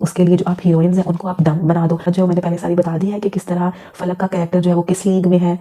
उसके लिए जो आप हीरोइंस हैं उनको आप डम बना दो। जो मैंने पहले सारी बता दी है कि किस तरह फलक का कैरेक्टर जो है वो किस लीग में है,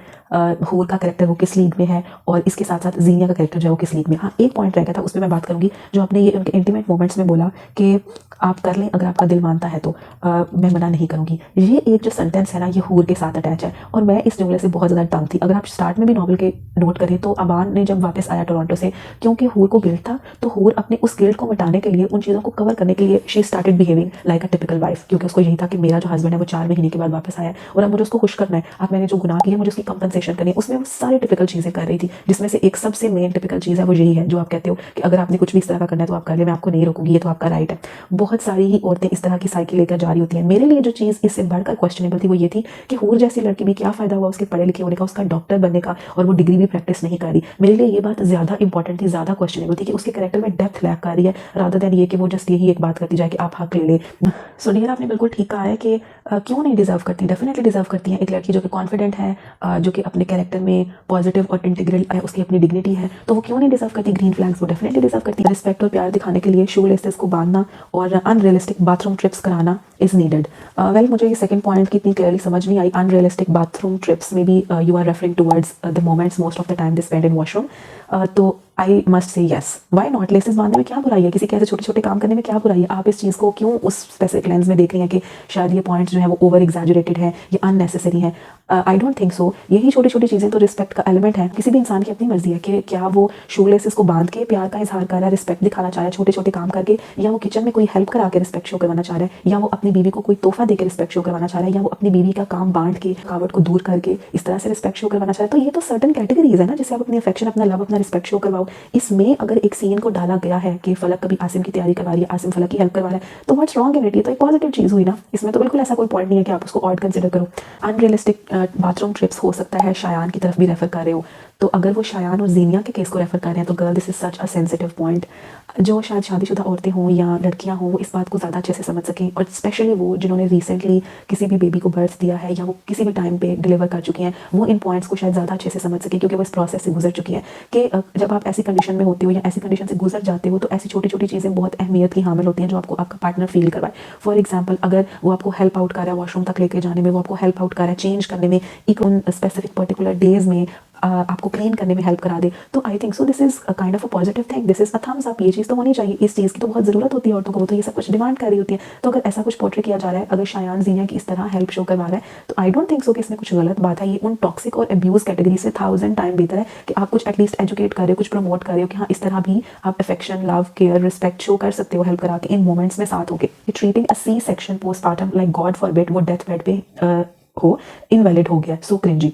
हूर का कैरेक्टर वो किस लीग में है, और इसके साथ साथ जीनिया का कैरेक्टर जो है वो किस लीग में। हाँ, एक पॉइंट रह गया था, उस पर मैं बात करूँगी। जो आपने ये उनके इंटीमेट मोमेंट्स में बोला कि आप कर लें अगर आपका दिल मानता है, तो मैं मना नहीं करूँगी। ये एक जो सेंटेंस है ना, ये हूर के साथ अटैच है, और मैं इस जुमले से बहुत ज़्यादा तंग थी। अगर आप स्टार्ट में भी नॉवल के नोट करें तो अबान ने जब वापस आया टोरंटो से, क्योंकि हूर को गिल्ट था, तो हूर अपने उस गिल्ट को मिटाने के लिए, उन चीज़ों को कवर करने के लिए, she started behaving like a typical wife, क्योंकि उसको यही था कि मेरा जो हस्बैंड है वो 4 महीने के बाद वापस आया है और अब मुझे उसको खुश करना है, अब मैंने जो गुनाह किया है मुझे उसकी कंपनसेशन करनी है। उसमें वो सारी टिपिकल चीज़ें कर रही थी, जिसमें से एक सबसे मेन टिपिकल चीज़ है वो यही है जो आप कहते हो कि अगर आपने कुछ भी इस तरह का करना है तो आप कर ले, मैं आपको नहीं रोकूंगी, ये तो आपका राइट है। बहुत सारी ही औरतें इस तरह की साइकिल लेकर जा रही होती हैं। मेरे लिए जो चीज़ इससे बढ़कर क्वेश्चनेबल थी वो ये थी कि हूर जैसी लड़की भी क्या फ़ायदा हुआ उसके पढ़े लिखे होने का, उसका डॉक्टर बनने का, और वो डिग्री भी प्रैक्टिस नहीं कर रही। मेरे लिए ये बात ज़्यादा इंपॉर्टेंट थी, ज़्यादा क्वेश्चनेबल थी कि उसके कैरेक्टर में डेप्थ लैक कर रही है, रादर देन ये कि वो जस्ट यही एक बात करती जाए कि आप हक ले ले। सो डियर, आपने बिल्कुल ठीक कहा है कि क्यों नहीं डिजर्व करती, डेफिनेटली डिजर्व करती हैं। एक लड़की जो कि कॉन्फिडेंट है, जो कि अपने कैरेक्टर में पॉजिटिव और इंटीग्रल है, उसकी अपनी डिग्निटी है, तो वो क्यों नहीं डिजर्व करती ग्रीन फ्लैग्स? वो डेफिनेटली डिजर्व करती है। रिस्पेक्ट और प्यार दिखाने के लिए शू लेसेस को बांधना और अनरियलिस्टिक बाथरूम ट्रिप्स कराना इज़ नीडेड। वेल, मुझे ये सेकंड पॉइंट की इतनी क्लियरली समझ नहीं आई। अनरियलिस्टिक बाथरूम ट्रिप्स में भी you are referring towards the moments most of the time they spend in washroom. तो I must say yes, why not? Laces बांधने में क्या बुराई है? किसी के ऐसे छोटे छोटे काम करने में क्या बुराई है? आप इस चीज़ को क्यों उस स्पेसिफिक लेंस में देख रही हैं कि शायद ये पॉइंट्स जो है वो ओवर एग्जैजुरेटेड है, ये अननेसेसरी है? I don't think so. यही छोटी छोटी चीज़ें तो रिस्पेक्ट का एलिमेंट है। किसी भी इंसान की अपनी मर्जी है कि क्या वो शू लेसेस को बांध के प्यार का इजहार कर रहा है, रिस्पेक्ट दिखाना चाह रहा है छोटे छोटे काम करके, या वो किचन में कोई हेल्प करा के रिस्पेक्ट शो करवाना चाह रहा है, या वो अपनी बीवी को कोई तोहफा देकर रिस्पेक्ट शो करवाना चाह रहा है, या वो अपनी बीवी का काम बांट के, थकावट को दूर करके इस तरह से रिस्पेक्ट शो करवाना चाह रहा है। तो ये तो सर्टन कैटेगरीज है ना, जिससे आप अपनी अफेक्शन, अपना लव, अपना रिस्पेक्ट शो करवाओ। इसमें अगर एक सीन को डाला गया है कि फलक कभी आसिम की तैयारी करवा रही है, आसिम फलक की हेल्प करवा रहा है, तो व्हाट्स रॉन्ग इन इट? ये तो एक पॉजिटिव चीज़ हुई ना। इसमें तो बिल्कुल ऐसा कोई पॉइंट नहीं है कि आप उसको ऑड कंसिडर करो। अनरियलिस्टिक बाथरूम ट्रिप्स हो सकता है शायान की तरफ भी रेफर कर रहे हो, तो अगर वो शायान और जीनिया के केस को रेफर कर रहे हैं तो girl, this is such a sensitive point. जो शायद शादीशुदा औरतें हों या लड़कियां हों, वो इस बात को ज़्यादा अच्छे से समझ सकें, और स्पेशली वो जिन्होंने रिसेंटली किसी भी बेबी को बर्थ दिया है या वो किसी भी टाइम पे डिलीवर कर चुकी हैं, वो इन पॉइंट्स को शायद ज़्यादा अच्छे से समझ सकें, क्योंकि वो इस प्रोसेस से गुजर चुकी हैं कि जब आप ऐसी कंडीशन में होते हो या ऐसी कंडीशन से गुजर जाते हो, तो ऐसी छोटी छोटी चीज़ें बहुत अहमियत की हामिल होती हैं जो आपको आपका पार्टनर फील करवाए। फॉर एग्जाम्पल, अगर वो आपको हेल्प आउट कर रहा है वॉशरूम तक लेके जाने में, वो आपको हेल्प आउट कर रहा है चेंज करने में, एक उन स्पेसिफिक पर्टिकुलर डेज में आपको क्लीन करने में हेल्प करा दे, तो आई think so this is kind of a positive thing, this is a thumbs up. ये चीज़ तो होनी चाहिए, इस चीज़ की तो बहुत ज़रूरत होती है औरतों को, वो तो ये सब कुछ डिमांड कर रही होती है। तो अगर ऐसा कुछ पोर्ट्रे किया जा रहा है, अगर शायान जीनिया की इस तरह हेल्प शो करवा रहा है, तो आई डोंट थिंक सो कि इसमें कुछ गलत बात है। ये उन टॉक्सिक और अब्यूज़ कैटेगरी से 1000 टाइम बेहतर है कि आप कुछ एटलीस्ट एजुकेट कर रहे हो, कुछ प्रमोट कर रहे हो कि हाँ, इस तरह भी आप affection, love, care, respect show कर सकते हो हेल्प करा के, इन मोमेंट्स में साथ होके। Treating a C section postmortem like God forbid वो डेथ बेड पे हो, इनवैलिड हो गया, सो क्रिंजी।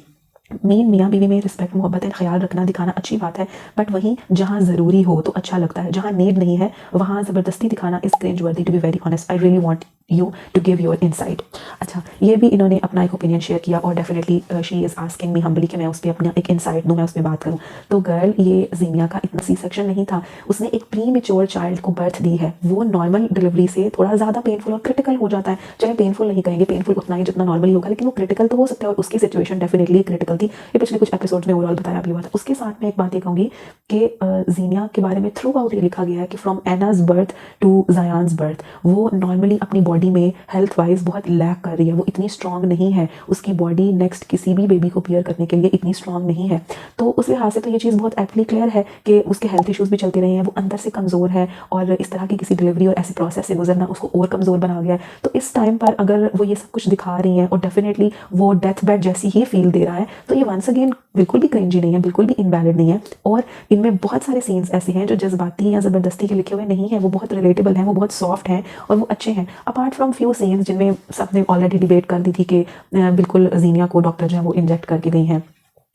मेन मियाँ बीवी में रिस्पेक्ट, मोहब्बत, ख्याल रखना, दिखाना अच्छी बात है, बट वहीं जहाँ ज़रूरी हो तो अच्छा लगता है, जहाँ नीड नहीं है वहाँ ज़बरदस्ती दिखाना is cringe worthy. To be very honest, I really want you to give your insight. अच्छा, ये भी इन्होंने अपना एक ओपिनियन शेयर किया, और definitely she is asking me humbly कि मैं उस पर अपना एक इनसाइट दूँ, मैं उस पर बात करूँ। तो गर्ल, ये जीनिया का इतना सी सेक्शन नहीं था, उसने एक प्री मेच्योर चाइल्ड को बर्थ दी है। वो नॉर्मल डिलीवरी से थोड़ा ज़्यादा पेनफुल और क्रिटिकल हो जाता है। चले पेनफुल नहीं कहेंगे, पेनफुल उतना ही जितना नॉर्मली होगा, लेकिन वो क्रिटिकल तो हो सकता है, और उसकी सिचुएशन डेफिनेटली क्रिटिकल थी। ये पिछले कुछ एपिसोड्स में ओवरऑल बताया भी हुआ था। उसके साथ मैं एक बात ये कहूँगी कि जीनिया के बारे में थ्रू आउट ये लिखा गया है कि फ्रॉम एनाज बर्थ टू जायान्स बर्थ, वो नॉर्मली अपनी बॉडी बॉडी में हेल्थ वाइज बहुत लैक कर रही है, वो इतनी स्ट्रांग नहीं है, उसकी बॉडी नेक्स्ट किसी भी बेबी को बियर करने के लिए इतनी स्ट्रांग नहीं है। तो उस लिहाज से तो ये चीज़ बहुत एप्टली क्लियर है कि उसके हेल्थ इश्यूज़ भी चलते रहे हैं, वो अंदर से कमज़ोर है और इस तरह की किसी डिलीवरी और ऐसे प्रोसेस से गुजरना उसको और कमज़ोर बना गया है। तो इस टाइम पर अगर वो ये सब कुछ दिखा रही हैं और डेफिनेटली वो डेथ बेड जैसी ही फील दे रहा है, तो ये वंस अगेन बिल्कुल भी क्रिंजी नहीं है, बिल्कुल भी इनवैलिड नहीं है। और इनमें बहुत सारे सीन्स ऐसे हैं जो जज्बाती या ज़बरदस्ती के लिखे हुए नहीं हैं, वो बहुत रिलेटेबल हैं, वो बहुत सॉफ्ट हैं और वो अच्छे हैं। अपार्ट फ्रॉम फ्यू सीन्स जिनमें सबने ऑलरेडी डिबेट कर दी थी कि बिल्कुल जीनिया को डॉक्टर जो है वो इंजेक्ट करके गई हैं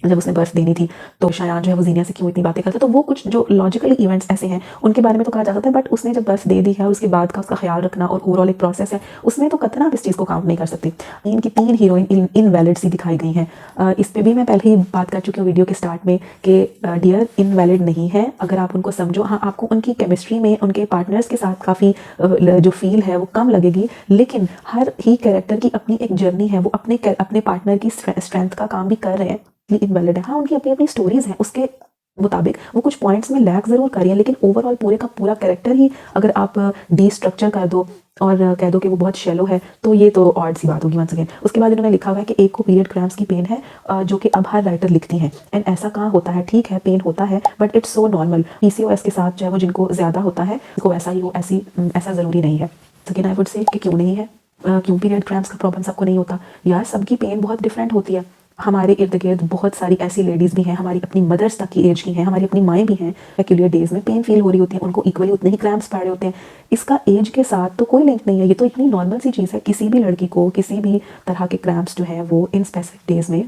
जब उसने बर्फ देनी थी, तो शायान जो है वो जीनिया से क्यों इतनी बातें करता है। तो वो कुछ जो लॉजिकली इवेंट्स ऐसे हैं उनके बारे में तो कहा जा सकता है, बट उसने जब बर्फ दे दी है उसके बाद का उसका ख्याल रखना और ओवरऑल एक प्रोसेस है, उसमें तो कतई आप इस चीज़ को काउंट नहीं कर सकते। इनकी 3 हीरोइन इनवैलिड सी दिखाई गई हैं। इस पर भी मैं पहले ही बात कर चुकी हूँ वीडियो के स्टार्ट में कि डियर इनवैलिड नहीं है अगर आप उनको समझो। हाँ, आपको उनकी केमिस्ट्री में उनके पार्टनर्स के साथ काफ़ी जो फील है वो कम लगेगी, लेकिन हर ही कैरेक्टर की अपनी एक जर्नी है, वो अपने पार्टनर की स्ट्रेंथ का काम भी कर रहे हैं, इनवैलिड है। हाँ, उनकी अपनी अपनी स्टोरीज हैं, उसके मुताबिक वो कुछ पॉइंट्स में लैक ज़रूर कर रही है, लेकिन ओवरऑल पूरे का पूरा कैरेक्टर ही अगर आप डीस्ट्रक्चर कर दो और कह दो कि वो बहुत शैलो है, तो ये तो ऑड सी बात होगी वंस अगेन। उसके बाद इन्होंने लिखा हुआ है कि एक को पीरियड क्रैम्प्स की पेन है, जो कि अब हर राइटर लिखती हैं, एंड ऐसा कहाँ होता है, ठीक है पेन होता है but it's so normal. PCOS के साथ जो है वो जिनको ज़्यादा होता है उनको वैसा ही हो, ऐसा ज़रूरी नहीं है। अगेन आई वुड से कि क्यों नहीं है, क्यों पीरियड क्रैम्प्स का प्रॉब्लम सबको नहीं होता यार, सबकी पेन बहुत डिफरेंट होती है। हमारे इर्द गिर्द बहुत सारी ऐसी लेडीज़ भी हैं, हमारी अपनी मदर्स तक की एज की हैं, हमारी अपनी माएँ भी हैं, पेक्यूलियर डेज में पेन फील हो रही होती है, उनको इक्वली उतने ही क्रैम्प्स पड़ रहे होते हैं। इसका एज के साथ तो कोई लिंक नहीं है, ये तो इतनी नॉर्मल सी चीज़ है। किसी भी लड़की को किसी भी तरह के क्रैम्प्स जो है वो इन स्पेसिफिक डेज में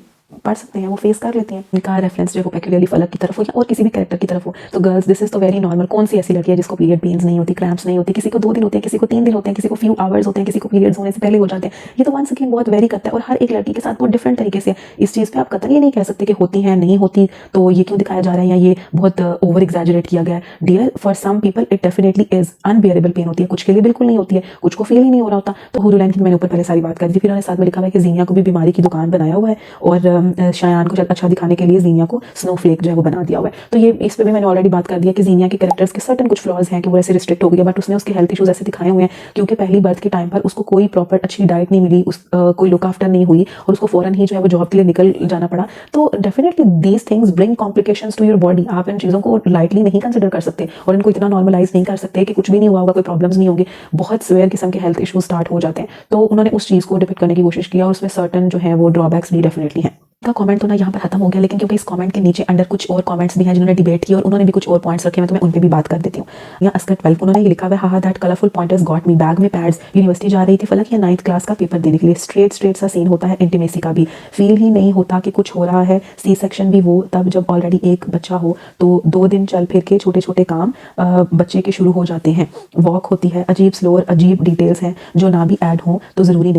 पढ़ सकते हैं, वो फेस कर लेती हैं। इनका रेफरेंस जो है वो पेक्यूलियरली फलक की तरफ हो या और किसी भी कैरेक्टर की तरफ हो, तो गर्ल्स दिस इज तो वेरी नॉर्मल। कौन सी ऐसी लड़की है जिसको पीरियड पेन्स नहीं होती, क्रैम्प्स नहीं होती? किसी को 2 दिन होते हैं, किसी को 3 दिन होते हैं, किसी को फ्यू आवर्स होते हैं, किसी को पीरियड्स होने से पहले हो जाते हैं। ये तो वंस अगेन बहुत वेरी करता है और हर एक लड़की के साथ बहुत डिफरेंट तरीके से। इस चीज़ पे आप कतई नहीं कह सकते कि होती है नहीं होती तो ये क्यों दिखाया जा रहा है या ये बहुत ओवर एग्जैजरेट किया गया है। Dear, for some people it definitely is unbearable pain होती है, कुछ के लिए बिल्कुल नहीं होती है, कुछ को फील ही नहीं हो रहा होता। तो हुरू लाइन की मैंने ऊपर पहले सारी बात कर दी। फिर उन्होंने साथ में लिखा हुआ है कि जीनिया को भी बीमारी की दुकान बनाया हुआ है और शायान को अच्छा दिखाने के लिए जीनिया को स्नोफ्लेक जो है वो बना दिया हुआ है। तो ये इस पे भी मैंने ऑलरेडी बात कर दिया कि जीनिया के कैरेक्टर्स के सर्टन कुछ फ्लॉज हैं कि वो ऐसे रिस्ट्रिक्ट हो गई है, बट उसने उसके हेल्थ इश्यूज ऐसे दिखाए हुए हैं क्योंकि पहली बर्थ के टाइम पर उसको कोई प्रॉपर अच्छी डाइट नहीं मिली, कोई लुक आफ्टर नहीं हुई और उसको फौरन ही जो है वो जॉब के लिए निकल जाना पड़ा। तो definitely these things bring complications to your body. आप इन चीज़ों को लाइटली नहीं कंसिडर कर सकते और इनको इतना नॉर्मलाइज नहीं कर सकते कि कुछ भी नहीं हुआ होगा, कोई प्रॉब्लम्स नहीं होंगे। बहुत सिवियर किस्म के हेल्थ इश्यूज स्टार्ट हो जाते हैं। तो उन्होंने उस चीज़ को डिपिक्ट करने की कोशिश किया और उसमें सर्टन जो है वो ड्रॉबैक्स भी डेफिनेटली हैं। का कमेंट तो ना यहाँ पर खत्म हो गया, लेकिन क्योंकि इस कमेंट के नीचे अंडर कुछ और कमेंट्स भी हैं जिन्होंने डिबेट की और उन्होंने भी कुछ और पॉइंट्स रखे हैं, तो मैं उन पे भी बात कर देती हूँ। यहाँ अस्कर 12 उन्होंने ये लिखा हुआ है, हाहा that colourful pointers got me, bag में पैड्स, यूनिवर्सिटी जा रही थी फलक या 9th क्लास का पेपर देने के लिए। स्ट्रेट सा सीन होता है, इंटीमेसी का भी फील ही नहीं होता कि कुछ हो रहा है। सी सेक्शन भी वो तब जब ऑलरेडी एक बच्चा हो, तो 2 दिन चल फिर के छोटे छोटे काम बच्चे के शुरू हो जाते हैं। वॉक होती है, अजीब स्लो और अजीब डिटेल्स हैं जो ना भी ऐड हो तो ज़रूरी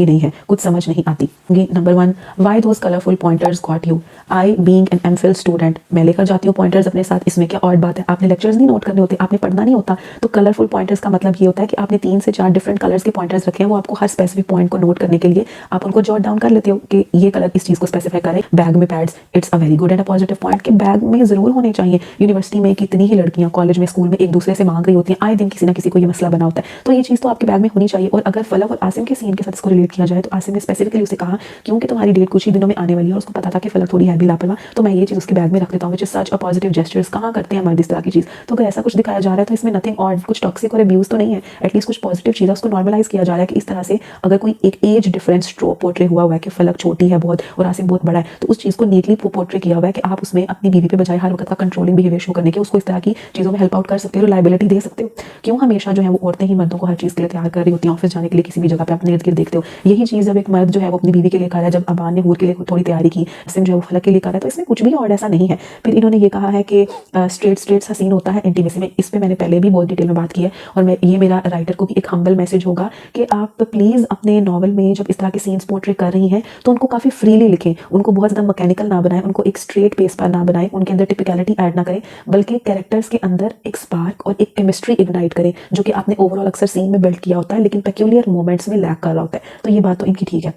नहीं है, कुछ समझ नहीं आती। Number 1, why those colourful pointers got you? I being an MPhil student, मैं लेकर जाती हूँ पॉइंटर्स अपने साथ, इसमें क्या ऑड बात है? आपने लेक्चर्स नहीं नोट करने होते, आपने पढ़ना नहीं होता? तो कलरफुल पॉइंटर्स का मतलब ये होता है कि आपने 3 से 4 डिफरेंट कलर्स के पॉइंटर्स रखे हैं, वो आपको हर स्पेसिफिक पॉइंट को नोट करने के लिए आप उनको जॉट डाउन कर लेते हो कि ये कलर इस चीज़ को स्पेसिफाई करे। बैग में pads, it's a very good and a positive point कि बैग में ज़रूर होने चाहिए। यूनिवर्सिटी में कितनी ही लड़कियाँ कॉलेज में स्कूल में एक दूसरे से मांग रही होती हैं, आए दिन किसी ना किसी को ये मसला बना होता है, तो ये चीज़ तो आपके बैग में होनी चाहिए। और अगर फलक और आसिम के सीन के साथ इसको रिलेट किया जाए तो आसिम ने स्पेसिफिकली उसे कहा क्योंकि तुम्हारी डेट कुछ ही दिनों में आने वाली है और उसको पता था कि फलक थोड़ी है भी लापरवाह, तो मैं ये चीज़ उसके बैग में रख देता हूँ, which is such a positive gestures. कहाँ करते हैं मर्द इस तरह की चीज़? तो अगर ऐसा कुछ दिखाया जा रहा है तो इसमें नथिंग और कुछ टॉक्सिक और अब्यूज तो नहीं है, एटलीस्ट कुछ पॉजिटिव चीज़ है, उसको नॉर्मलाइज किया जा रहा है कि इस तरह से अगर कोई एक एज डिफरेंस पोर्ट्रे हुआ है कि फलक छोटी है बहुत और आसिम बहुत बड़ा है, तो उस चीज़ को नीटली पोर्ट्रे किया हुआ है कि आप उसमें अपनी बीवी पे बजाय हर वक्त का कंट्रोलिंग बिहेवियर शो करने के उसको इस तरह की चीज़ों में हेल्प आउट कर सकते हो, लाइबिलिटी दे सकते हो। क्यों हमेशा जो है वो औरतें ही मर्दों को हर चीज़ के लिए तैयार कर रही होती हैं, ऑफिस जाने के लिए किसी भी जगह पे अपने इर्द गिर्द देखते हो यही चीज़ जब एक मर्द जो है वो अपनी बीवी के लिए कर रहा है, जब अबान ने हूर के लिए थोड़ी तैयारी की, आसिम जो है वो फलक के लिए कर रहा है, तो इसमें कुछ भी और ऐसा नहीं है। फिर इन्होंने ये कहा है कि स्ट्रेट सा सीन होता है इंटीमेसी में, इस पे मैंने पहले भी बहुत डिटेल में बात की है और ये मेरा राइटर को भी एक हम्बल मैसेज होगा कि आप प्लीज़ अपने नॉवल में जब इस तरह के सीन्स पोर्ट्रे कर रही हैं तो उनको काफ़ी फ्रीली लिखें, उनको बहुत ज़्यादा मैकेनिकल ना बनाएं, उनको एक स्ट्रेट पेस पर ना बनाएं, उनके अंदर टिपिकलिटी ऐड ना करें, बल्कि कैरेक्टर्स के अंदर एक स्पार्क और एक केमिस्ट्री इग्नाइट करें जो कि आपने ओवरऑल अक्सर सीन में बिल्ड किया होता है लेकिन पेक्यूलियर मोमेंट्स में लैक कर रहा होता है। तो ये बात तो इनकी ठीक है।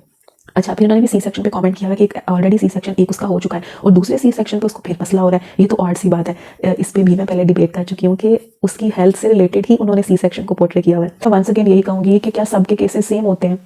अच्छा, फिर उन्होंने भी सी सेक्शन पे कमेंट किया है कि ऑलरेडी सी सेक्शन एक उसका हो चुका है और दूसरे सी सेक्शन पे उसको फिर मसला हो रहा है। ये तो ऑड सी बात है। इस पे भी मैं पहले डिबेट कर चुकी हूँ कि उसकी हेल्थ से रिलेटेड ही उन्होंने सी सेक्शन को पोर्ट्रे किया हुआ है। तो वंस अगेन यही कहूँगी कि क्या सबके केसेस सेम होते हैं?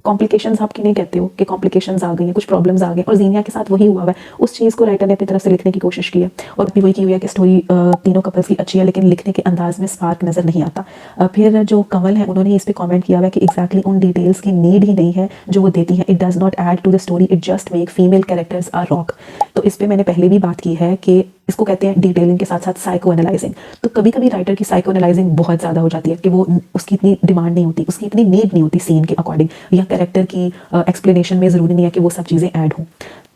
कॉम्प्लिकेशंस आप नहीं कहते हो कि कॉम्प्लिकेशंस आ गई हैं, कुछ प्रॉब्लम्स आ गए और जीनिया के साथ वही हुआ है। उस चीज़ को राइटर ने अपनी तरफ से लिखने की कोशिश की है और भी वही की हुई है कि स्टोरी तीनों कपल्स की अच्छी है लेकिन लिखने के अंदाज में स्पार्क नज़र नहीं आता। फिर जो कंवल है उन्होंने इस पर कमेंट किया हुआ है कि एग्जैक्टली उन डिटेल्स की नीड ही नहीं है जो वो देती है। It does not add to the story, it just make female characters are rock. तो इस पर मैंने पहले भी बात की है कि इसको कहते हैं डिटेलिंग के साथ साथ साइको एनालाइजिंग। तो कभी कभी राइटर की साइको एनालाइजिंग बहुत ज़्यादा हो जाती है कि वो उसकी इतनी डिमांड नहीं होती, उसकी इतनी नीड नहीं होती सीन के अकॉर्डिंग, या कैरेक्टर की एक्सप्लेनेशन में ज़रूरी नहीं है कि वो सब चीज़ें ऐड हों।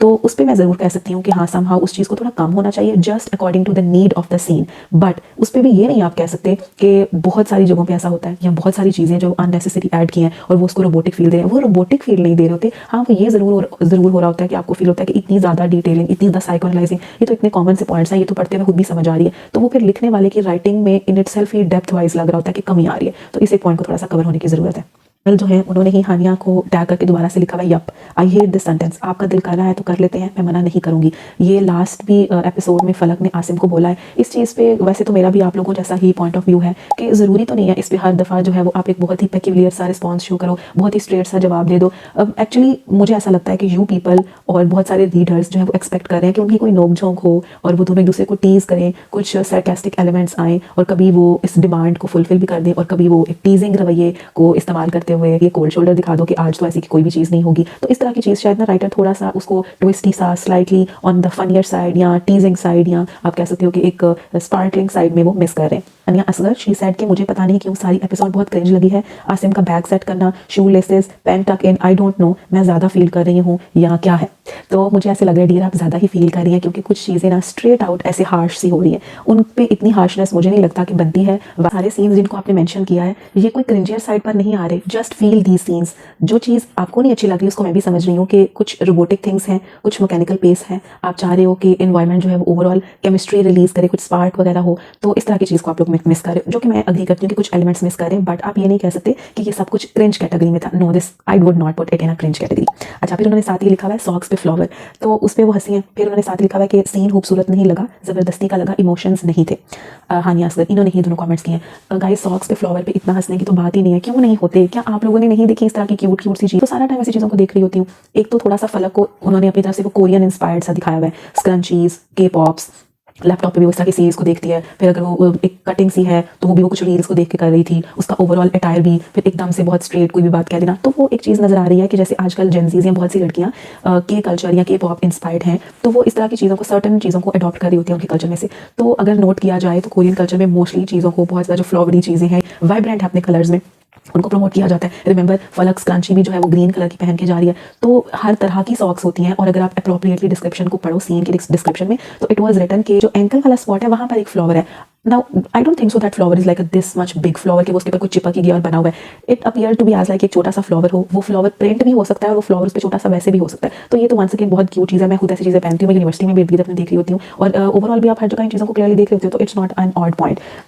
तो उस पर मैं ज़रूर कह सकती हूँ कि हाँ समहाउ उस चीज़ को थोड़ा कम होना चाहिए, just according to the need of the scene. But उस पर भी ये नहीं आप कह सकते कि बहुत सारी जगहों पे ऐसा होता है या बहुत सारी चीज़ें जो अननेसेसरी ऐड की हैं और वो उसको रोबोटिक फील दे रहे हैं। वो रोबोटिक फील नहीं दे रहे होते। हाँ वो ये ज़रूर हो रहा होता है कि आपको फील होता है कि इतनी ज़्यादा डिटेलिंग, इतनी ज़्यादा साइको एनालाइजिंग, ये तो इतने कॉमन से पॉइंट्स हैं, ये तो पढ़ते हुए खुद भी समझ आ रही है। तो वो फिर लिखने वाले की राइटिंग में in itself he depth wise लग रहा होता है कि कमी आ रही है। तो इस एक पॉइंट को थोड़ा सा कवर होने की ज़रूरत है। जो है उन्होंने ही हानिया को टैग करके दोबारा से लिखा हुआ है, yup I hate this sentence. आपका दिल कर रहा है तो कर लेते हैं, मैं मना नहीं करूंगी। ये लास्ट भी एपिसोड में फलक ने आसिम को बोला है। इस चीज़ पे वैसे तो मेरा भी आप लोगों जैसा ही पॉइंट ऑफ व्यू है कि ज़रूरी तो नहीं है इस पर हर दफ़ा जो है वो आप एक बहुत ही पेक्यूलियर सा रिस्पॉन्स शो करो, बहुत ही स्ट्रेट सा जवाब दे दो। एक्चुअली मुझे ऐसा लगता है कि यू पीपल और बहुत सारे रीडर्स जो है वो एक्सपेक्ट कर रहे हैं कि उनकी कोई नोक झोंक हो और वो दोनों एक दूसरे को टीज़ करें, कुछ सरकास्टिक एलिमेंट्स आएँ और कभी वो इस डिमांड को फुलफिल भी कर दें और कभी वो एक टीजिंग रवैये को इस्तेमाल करते हुए ये कोल्ड शोल्डर दिखा दो कि आज तो ऐसी की कोई भी चीज़ नहीं होगी। तो इस तरह की चीज़ शायद ना राइटर थोड़ा सा उसको ट्विस्टी सा, slightly on the funnier side या टीजिंग साइड या आप कह सकते हो कि एक स्पार्कलिंग साइड में वो मिस कर रहे हैं। अनिया असगर शी सेड कि मुझे पता नहीं क्यों सारी एपिसोड बहुत क्रिंज लगी है। आसिम का बैग सेट करना, शू लेसेस, पेन टक इन, आई डोंट नो मैं ज़्यादा फील कर रही हूँ या क्या है। तो मुझे ऐसे लग रहा है डियर आप ज़्यादा ही फील कर रही हैं क्योंकि कुछ चीज़ें ना स्ट्रेट आउट ऐसे हार्श सी हो रही है। उन पे इतनी हार्शनेस मुझे नहीं लगता कि बनती है। सारे सीन्स जिनको आपने मेंशन किया है ये कोई क्रिंजियर साइड पर नहीं आ रहे। जस्ट फील दी सीन्स। जो चीज़ आपको नहीं अच्छी लग रही उसको मैं भी समझ रही हूँ कि कुछ रोबोटिक थिंग्स हैं, कुछ मैकेनिकल पेस है, आप चाह रहे हो कि एनवायरनमेंट जो है वो ओवरऑल केमिस्ट्री रिलीज करे, कुछ स्पार्क वगैरह हो। तो इस तरह की चीज़ को आप लोग मिस कर रहे हो, जो कि मैं अग्री करती हूँ कि कुछ एलिमेंट्स मिस कर रहे हैं। बट आप ये नहीं कह सकते कि ये सब कुछ क्रिंज कैटेगरी में था। No this I would not put it in a cringe category. अच्छा, फिर उन्होंने साथ ही लिखा हुआ है सॉक्स पे फ्लावर, तो उस पर वो हंसी है। फिर उन्होंने साथ लिखा हुआ है कि सीन खूबसूरत नहीं लगा, ज़बरदस्ती का लगा, इमोशंस नहीं थे। हानिया असगर इन्होंने ही दोनों कमेंट्स किए हैं। गाइस सॉक्स पे फ्लावर पे इतना हंसने की तो बात ही नहीं है। क्यों नहीं होते? क्या आप लोगों ने नहीं देखी इस तरह की क्यूट क्यूट सी चीज़? तो सारा टाइम ऐसी चीज़ों को देख रही होती हूँ। एक तो थोड़ा सा फलक को उन्होंने अपनी तरफ से वो कोरियन इंस्पायर्ड सा दिखाया हुआ है, स्क्रंचीज, के पॉप्स। लैपटॉप पे भी उस तरह की सीरीज को देखती है। फिर अगर वो एक कटिंग सी है तो वो भी वो कुछ रील्स को देख के कर रही थी। उसका ओवरऑल अटायर भी फिर एकदम से बहुत स्ट्रेट कोई भी बात कह देना, तो वो एक चीज़ नज़र आ रही है कि जैसे आजकल जेंजीज या बहुत सी लड़कियाँ के कल्चर या के पॉप इंस्पायर्ड हैं, तो वो इस तरह की चीज़ों को, सर्टन चीज़ों को अडॉप्ट कर रही होती है उनके कल्चर में से। तो अगर नोट किया जाए तो कोरियन कल्चर में मोस्टली चीज़ों को बहुत ज़्यादा जो फ्लावरी चीज़ें हैं, वाइब्रेंट है अपने कलर्स में, उनको प्रमोट किया जाता है। रिमेंबर फलक स्क्रंची भी जो है वो ग्रीन कलर की पहन के जा रही है। तो हर तरह की सॉक्स होती हैं और अगर आप अप्रोप्रिएटली डिस्क्रिप्शन को पढ़ो सीन के डिस्क्रिप्शन में तो इट वाज रिटन कि जो एंकल वाला स्पॉट है वहाँ पर एक फ्लावर है। Now I don't think so that flower is like this much big flower कि वो उसके ऊपर कुछ चिपक गया और बना हुआ है। It appear to be as like एक छोटा सा फ्लावर हो। वो फ्लावर प्रिंट भी हो सकता है और वो फ्लावर उस पर छोटा सा वैसे भी हो सकता है। तो ये तो वंस अगेन बहुत क्यूट चीज़ है। मैं खुद ऐसी चीज़ें पहनती हूँ, मैं यूनिवर्सिटी में भी इर्द गिर्द देख रही होती हूँ और ओवरऑल भी आप हर जगह इन चीज़ों को क्लियरली देख रहे होते हो। तो it's not an odd point.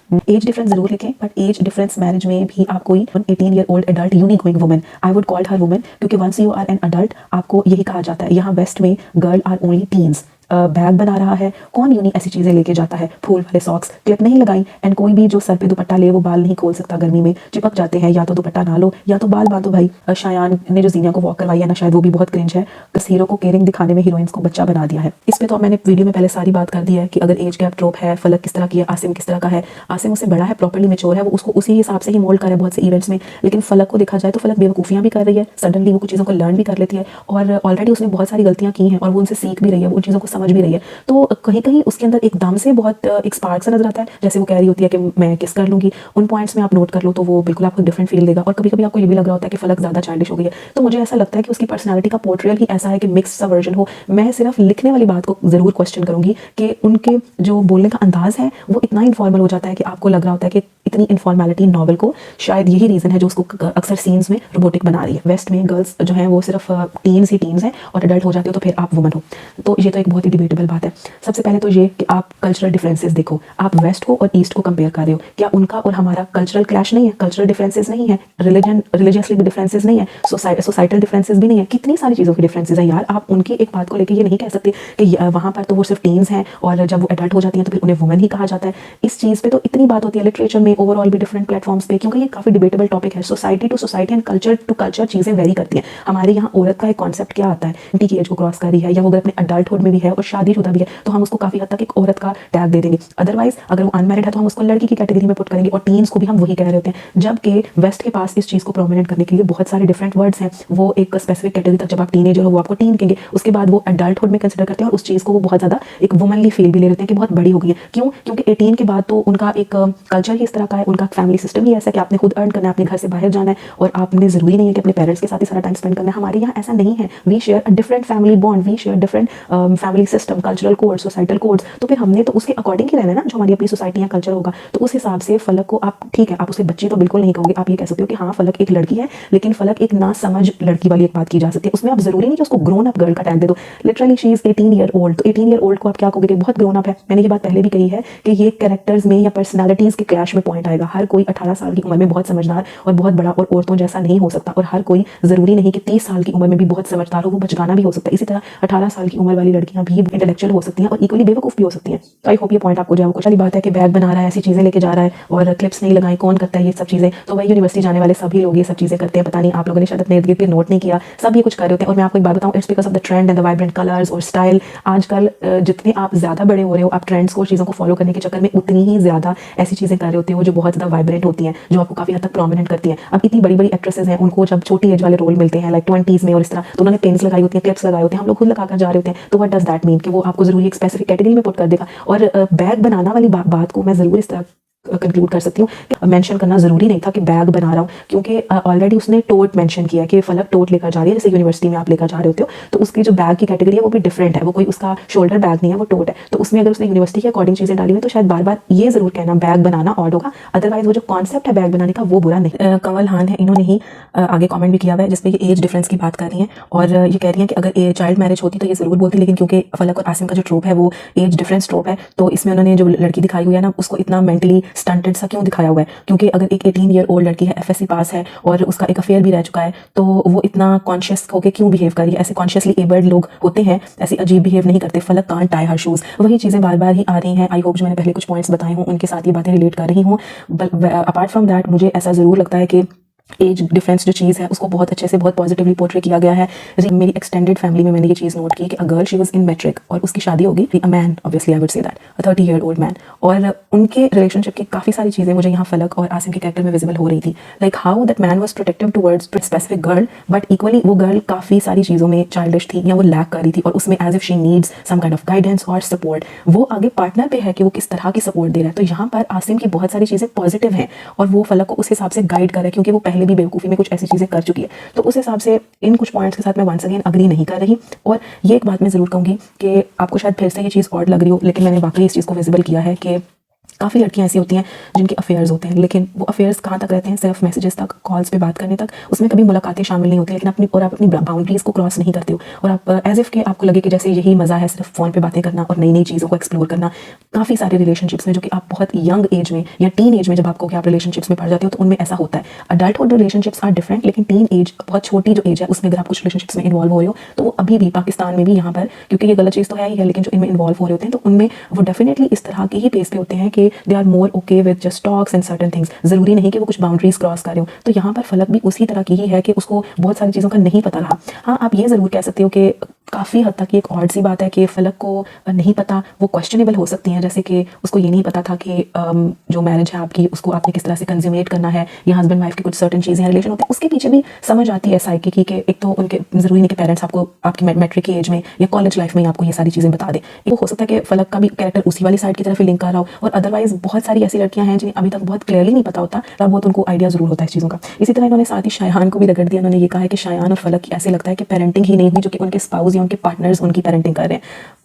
Age difference जरूर लिखें, बट एज डिफरेंस मैरिज में भी आप कोई 18 year old adult unique going woman, I would call her woman, क्योंकि once you are an adult आपको यही कहा जाता है। यहाँ वेस्ट में girl are only teens. Bag बना रहा है, कौन यूनिक ऐसी चीज़ें लेके जाता है? फूल वाले सॉक्स, क्लिप नहीं लगाई। एंड कोई भी जो सर पे दुपट्टा ले वो बाल नहीं खोल सकता, गर्मी में चिपक जाते हैं। या तो दुपट्टा ना लो या तो बाल बांधो भाई। शायान ने जो जीनिया को वॉक करवाई है ना, शायद वो भी बहुत क्रिंज है। बस हीरो को केयरिंग दिखाने में हीरोइंस को बच्चा बना दिया है। इस पे तो मैंने वीडियो में पहले सारी बात कर दी है कि अगर एज गैप ट्रोप है, फलक किस तरह की है, आसिम किस तरह का है। आसिम उससे बड़ा है, प्रॉपर्ली मेच्योर है, वो उसको उसी हिसाब से ही मोल्ड कर रहा है बहुत से इवेंट्स में। लेकिन फलक को देखा जाए तो फलक बेवकूफ़ियाँ भी कर रही है, सडनली वो कुछ चीज़ों को लर्न भी कर लेती है और ऑलरेडी उसने बहुत सारी गलतियाँ की हैं और वो उनसे सीख भी रही है, वो उन चीज़ों को समझ भी रही है। तो कहीं कहीं उसके अंदर एकदम से बहुत एक स्पार्क सा नजर आता है, जैसे वो कह रही होती है कि मैं किस कर लूँगी। उन पॉइंट्स में आप नोट कर लो तो वो बिल्कुल आपको डिफरेंट फील देगा। और कभी कभी आपको ये भी लग रहा होता है कि फलक ज़्यादा चाइल्डिश हो गई है। तो मुझे ऐसा लगता है कि उसकी पर्सनैलिटी का पोर्ट्रेयल ही ऐसा है कि मिक्स सा वर्जन हो। मैं सिर्फ लिखने वाली बात को ज़रूर क्वेश्चन करूँगी कि उनके जो बोलने का अंदाज़ है वो इतना इनफॉर्मल हो जाता है कि आपको लग रहा होता है कि इतनी इनफॉर्मेलिटी नॉवल को शायद यही रीज़न है जो उसको अक्सर सीन्स में रोबोटिक बना रही है। वेस्ट में गर्ल्स जो हैं वो सिर्फ टीन्स ही टीन्स हैं और अडल्ट हो जाते हो तो फिर आप वुमन हो। तो ये तो एक बहुत ही डिबेटेबल बात है। सबसे पहले तो ये कि आप कल्चरल डिफरेंसेस देखो, आप वेस्ट को और ईस्ट को कंपेयर कर रहे हो, क्या उनका और हमारा कल्चरल क्लैश नहीं है, कल्चरल डिफरेंसेस नहीं है, रिलीजियसली भी डिफरेंसेस नहीं है, सोसाइटल डिफरेंसेस भी नहीं है, कितनी सारी चीज़ों की डिफरेंसेस है यार। आप उनकी एक बात को लेकर ये नहीं कह सकते कि वहाँ पर तो वो सिर्फ टीन्स हैं और जब वो एडल्ट हो जाती हैं तो फिर उन्हें वुमेन ही कहा जाता है। इस चीज़ पे तो इतनी बात होती है लिटरेचर में, ओवरऑल भी डिफरेंट प्लेटफॉर्म्स पे, क्योंकि ये काफ़ी डिबेटेबल टॉपिक है। Society to society and culture to culture चीज़ें वेरी करती हैं। हमारे यहाँ औरत का एक कॉन्सेप्ट क्या आता है, टी की एज को क्रॉस कर रही है या वो अगर अपने अडल्टहुड में भी है और शादीशुदा भी है तो हम उसको काफ़ी हद तक एक औरत का टैग दे देंगे। अदरवाइज अगर वो अनमैरिड है तो हम उसको लड़की की कैटेगरी में पुट करेंगे और टीन्स को भी हम वही कह रहे होते हैं। जबकि वेस्ट के पास इस चीज़ को प्रोमिनेंट करने के लिए बहुत सारे डिफरेंट वर्ड्स हैं। वो एक स्पेसिफिक कैटेगरी तक जब आप टीनेजर हो वो आपको टीन कहेंगे, उसके बाद वो अडल्टहुड में कंसिडर करते हैं और उस चीज़ को वो बहुत ज़्यादा एक वुमनली फील भी ले लेते हैं कि बहुत बड़ी हो गई है। क्यों? क्योंकि 18 के बाद तो उनका एक कल्चर ही इस तरह का है, उनका फैमिली सिस्टम ही ऐसा है कि आपने खुद अर्न करना है, अपने घर से बाहर जाना है और आपने ज़रूरी नहीं है कि अपने पेरेंट्स के साथ ही सारा टाइम स्पेंड करना है। हमारे यहाँ ऐसा नहीं है। We share a different family bond, we share different family system, cultural codes, societal codes. तो फिर हमने तो उसके अकॉर्डिंग ही रहना है ना, जो हमारी अपनी सोसाइटी या कल्चर होगा। तो उस हिसाब से फलक को आप, ठीक है, आप उसे बच्ची तो बिल्कुल नहीं कहोगे, आप ये कह सकते हो कि हाँ फलक एक लड़की है, लेकिन फलक एक ना समझ लड़की वाली एक बात की जा सकती है। उसमें आप जरूरी नहीं कि उसको ग्रोन अप गर्ल का टैग दे दो। Literally she is 18 year old, तो 18 ईयर ओल्ड को आप क्या कहोगे कि बहुत ग्रोन अप है। मैंने ये बात पहले भी कही है कि ये कैरेक्टर्स में या पर्सनैलिटीज के क्लैश में पॉइंट आएगा। हर कोई 18 साल की उम्र में बहुत समझदार और बहुत बड़ा और औरतों जैसा नहीं हो सकता, और हर कोई जरूरी नहीं कि 30 साल की उम्र में भी बहुत समझदार हो, वो बचकाना भी हो सकता है। इसी तरह 18 साल की उम्र वाली लड़कियां भी इंटेलेक्चुअल हो सकती हैं और इक्वली बेवकूफ़ भी हो सकती हैं। तो आई होप ये पॉइंट आपको जो है कुछ वाली बात है कि बैग बना रहा है, ऐसी चीज़ें लेके जा रहा है और क्लिप्स नहीं लगाई, कौन करता है ये सब चीज़ें? तो वही यूनिवर्सिटी जाने वाले सभी लोग ये सब चीज़ें करते हैं। पता नहीं आप लोगों ने शायद अपने इर्द गिर्द नोट नहीं किया, सब ये कुछ कर रहे होते हैं। और मैं आपको एक बात बताऊँ, it's because of the trend and the vibrant colours और स्टाइल। आजकल जितने आप ज़्यादा बड़े हो रहे हो, आप ट्रेंड्स को, चीज़ों को फॉलो करने के चक्कर में उतनी ही ज़्यादा ऐसी चीज़ें कर रहे होते हो जो बहुत ज़्यादा वाइब्रेंट होती हैं, जो आपको काफ़ी हद तक प्रोमिनेंट करती हैं। अब इतनी बड़ी बड़ी एक्ट्रेसेस हैं, उनको जब छोटी एज वाले रोल मिलते हैं लाइक 20s में और इस तरह, तो उन्होंने पेन्स लगाई होती हैं, क्लिप्स लगाए होते हैं, हम लोग खुद लगाकर जा रहे होते हैं। तो व्हाट डज दैट मीन कि वो आपको जरूरी एक स्पेसिफिक कैटेगरी में पुट कर देगा? और बैग बनाना वाली बात को मैं ज़रूर इस तरह कंक्लूड कर सकती हूँ कि मेंशन करना ज़रूरी नहीं था कि बैग बना रहा हूँ, क्योंकि ऑलरेडी उसने टोट मेंशन किया कि फलक टोट लेकर जा रही है, जैसे यूनिवर्सिटी में आप लेकर जा रहे होते हो। तो उसकी जो बैग की कैटेगरी है वो भी डिफरेंट है, वो कोई उसका शोल्डर बैग नहीं है, वो टोट है। तो उसमें अगर उसने यूनिवर्सिटी के अकॉर्डिंग चीज़ें डाली हुई तो शायद बार बार ये ज़रूर कहना बैग बनाना ऑड होगा। अदरवाइज वो जो कॉन्सेप्ट है बैग बनाने का वो बुरा नहीं। कंवल हान है, इन्होंने ही आगे कॉमेंट भी किया हुआ है जिसमें ये एज डिफरेंस की बात कर रही हैं और ये कह रही हैं कि अगर चाइल्ड मैरिज होती तो ये ज़रूर बोलती, लेकिन क्योंकि फलक और आसिम का जो ट्रोप है वो एज डिफरेंस ट्रोप है, तो इसमें उन्होंने जो लड़की दिखाई हुई है ना उसको इतना मेंटली स्टंटेड सा क्यों दिखाया हुआ है? क्योंकि अगर एक 18 ईयर ओल्ड लड़की है, एफएससी पास है और उसका एक अफेयर भी रह चुका है, तो वो इतना कॉन्शियस होकर क्यों बिहेव कर रही है? ऐसे कॉन्शियसली एबल्ड लोग होते हैं, ऐसे अजीब बिहेव नहीं करते। फलक कांट टाई हर शूज, वही चीज़ें बार बार ही आ रही हैं। आई होप जो मैंने पहले कुछ पॉइंट्स बताए हूँ उनके साथ ये बातें रिलेट कर रही हूँ। अपार्ट फ्रॉम दैट मुझे ऐसा ज़रूर लगता है कि एज डिफरेंस जो चीज़ है उसको बहुत अच्छे से, बहुत पॉजिटिवली पोर्ट्रे किया गया है। मेरी एक्सटेंडेड फैमिली में मैंने ये चीज़ नोट की कि a girl she was in matric और उसकी शादी होगी, a man, obviously I would say that, a 30 year old man, और उनके रिलेशनशिप की काफ़ी सारी चीज़ें मुझे यहाँ फलक और आसिम के कैरेक्टर में विजिबल हो रही थी। Like how that man was protective towards specific girl, but equally वो गर्ल काफ़ी सारी चीज़ों में चाइल्डिश थी या वो लैक कर रही थी और उसमें as if she needs some kind of guidance और सपोर्ट। वो आगे पार्टनर पे है कि वो किस तरह की सपोर्ट दे रहा है। तो यहाँ पर आसिम की बहुत सारी चीज़ें पॉजिटिव हैं और वो फलक को उस हिसाब से गाइड कर रहा है, क्योंकि वो पहले भी बेवकूफ़ी में कुछ ऐसी चीज़ें कर चुकी है। तो उस हिसाब से इन कुछ पॉइंट्स के साथ मैं वंस अगेन अग्री नहीं कर रही। और ये एक बात मैं ज़रूर कहूँगी कि आपको शायद फिर से ये चीज़ ऑड लग रही हो, लेकिन मैंने वाकई इस चीज़ को विजिबल किया है कि काफ़ी लड़कियां ऐसी होती हैं जिनके अफेयर्स होते हैं, लेकिन वो अफेयर्स कहाँ तक रहते हैं? सिर्फ मैसेजेस तक, कॉल्स पे बात करने तक, उसमें कभी मुलाकातें शामिल नहीं होती, लेकिन आप अपनी बाउंड्रीज़ को क्रॉस नहीं करते हो और आप एज इफ़ के आपको लगे कि जैसे यही मज़ा है सिर्फ फ़ोन पे बातें करना और नई नई चीज़ों को एक्सप्लोर करना। काफ़ी सारे रिलेशनशिप्स में जो कि आप बहुत यंग एज में या टीन एज में जब आपको कि आप रिलेशनशिप्स में पड़ जाते हो तो उनमें ऐसा होता है। अडल्टहुड रिलेशनशिप्स आर डिफरेंट, लेकिन टीन एज, बहुत छोटी जो एज है, उसमें अगर आप कुछ रिलेशनशिप्स में इन्वॉल्व हो रहे हो तो वो अभी भी पाकिस्तान में भी यहाँ पर, क्योंकि ये गलत चीज़ तो है ही है, लेकिन जो इनमें इन्वॉल्व हो रहे होते हैं तो उनमें वो डेफिनेटली इस तरह के ही पेस पे होते हैं कि they are more okay with just talks and certain things. ज़रूरी नहीं कि वो कुछ बाउंड्रीज क्रॉस कर रहे हो। तो यहाँ पर फलक भी उसी तरह की ही है कि उसको बहुत सारी चीज़ों का नहीं पता रहा। हाँ, आप ये ज़रूर कह सकते हो कि काफ़ी हद तक ये एक ऑड सी बात है कि फलक को नहीं पता, वो क्वेश्चनेबल हो सकती हैं, जैसे कि उसको ये नहीं पता था कि जो मैरिज है आपकी उसको आपने किस तरह से कंज्यूमेट करना है, या हस्बैंड वाइफ की कुछ सर्टेन चीज़ें रिलेशन होते हैं, उसके पीछे भी समझ आती है साइकी की कि एक तो उनके ज़रूरी नहीं कि पेरेंट्स आपको आपकी मैट्रिक की एज में या कॉलेज लाइफ में आपको ये सारी चीज़ें बता दें। वो हो सकता है कि फलक का भी कैरेक्टर उसी वाली साइड की तरफ ही लिंक कर रहा हो, और अदरवाइज बहुत सारी ऐसी लड़कियां हैं जिन्हें अभी तक बहुत क्लियरली नहीं पता होता, तब बहुत उनको आइडिया ज़रूर होता है इस चीज़ों का। इसी तरह इन्होंने साथ ही शायान को भी रगड़ दिया। उन्होंने ये कहा है कि शायान और फलक ऐसे लगता है कि पेरेंटिंग ही नहीं हुई, जो कि उनके स्पाउस या उनके पार्टनर्स उनकी पेरेंटिंग कर रहे हैं।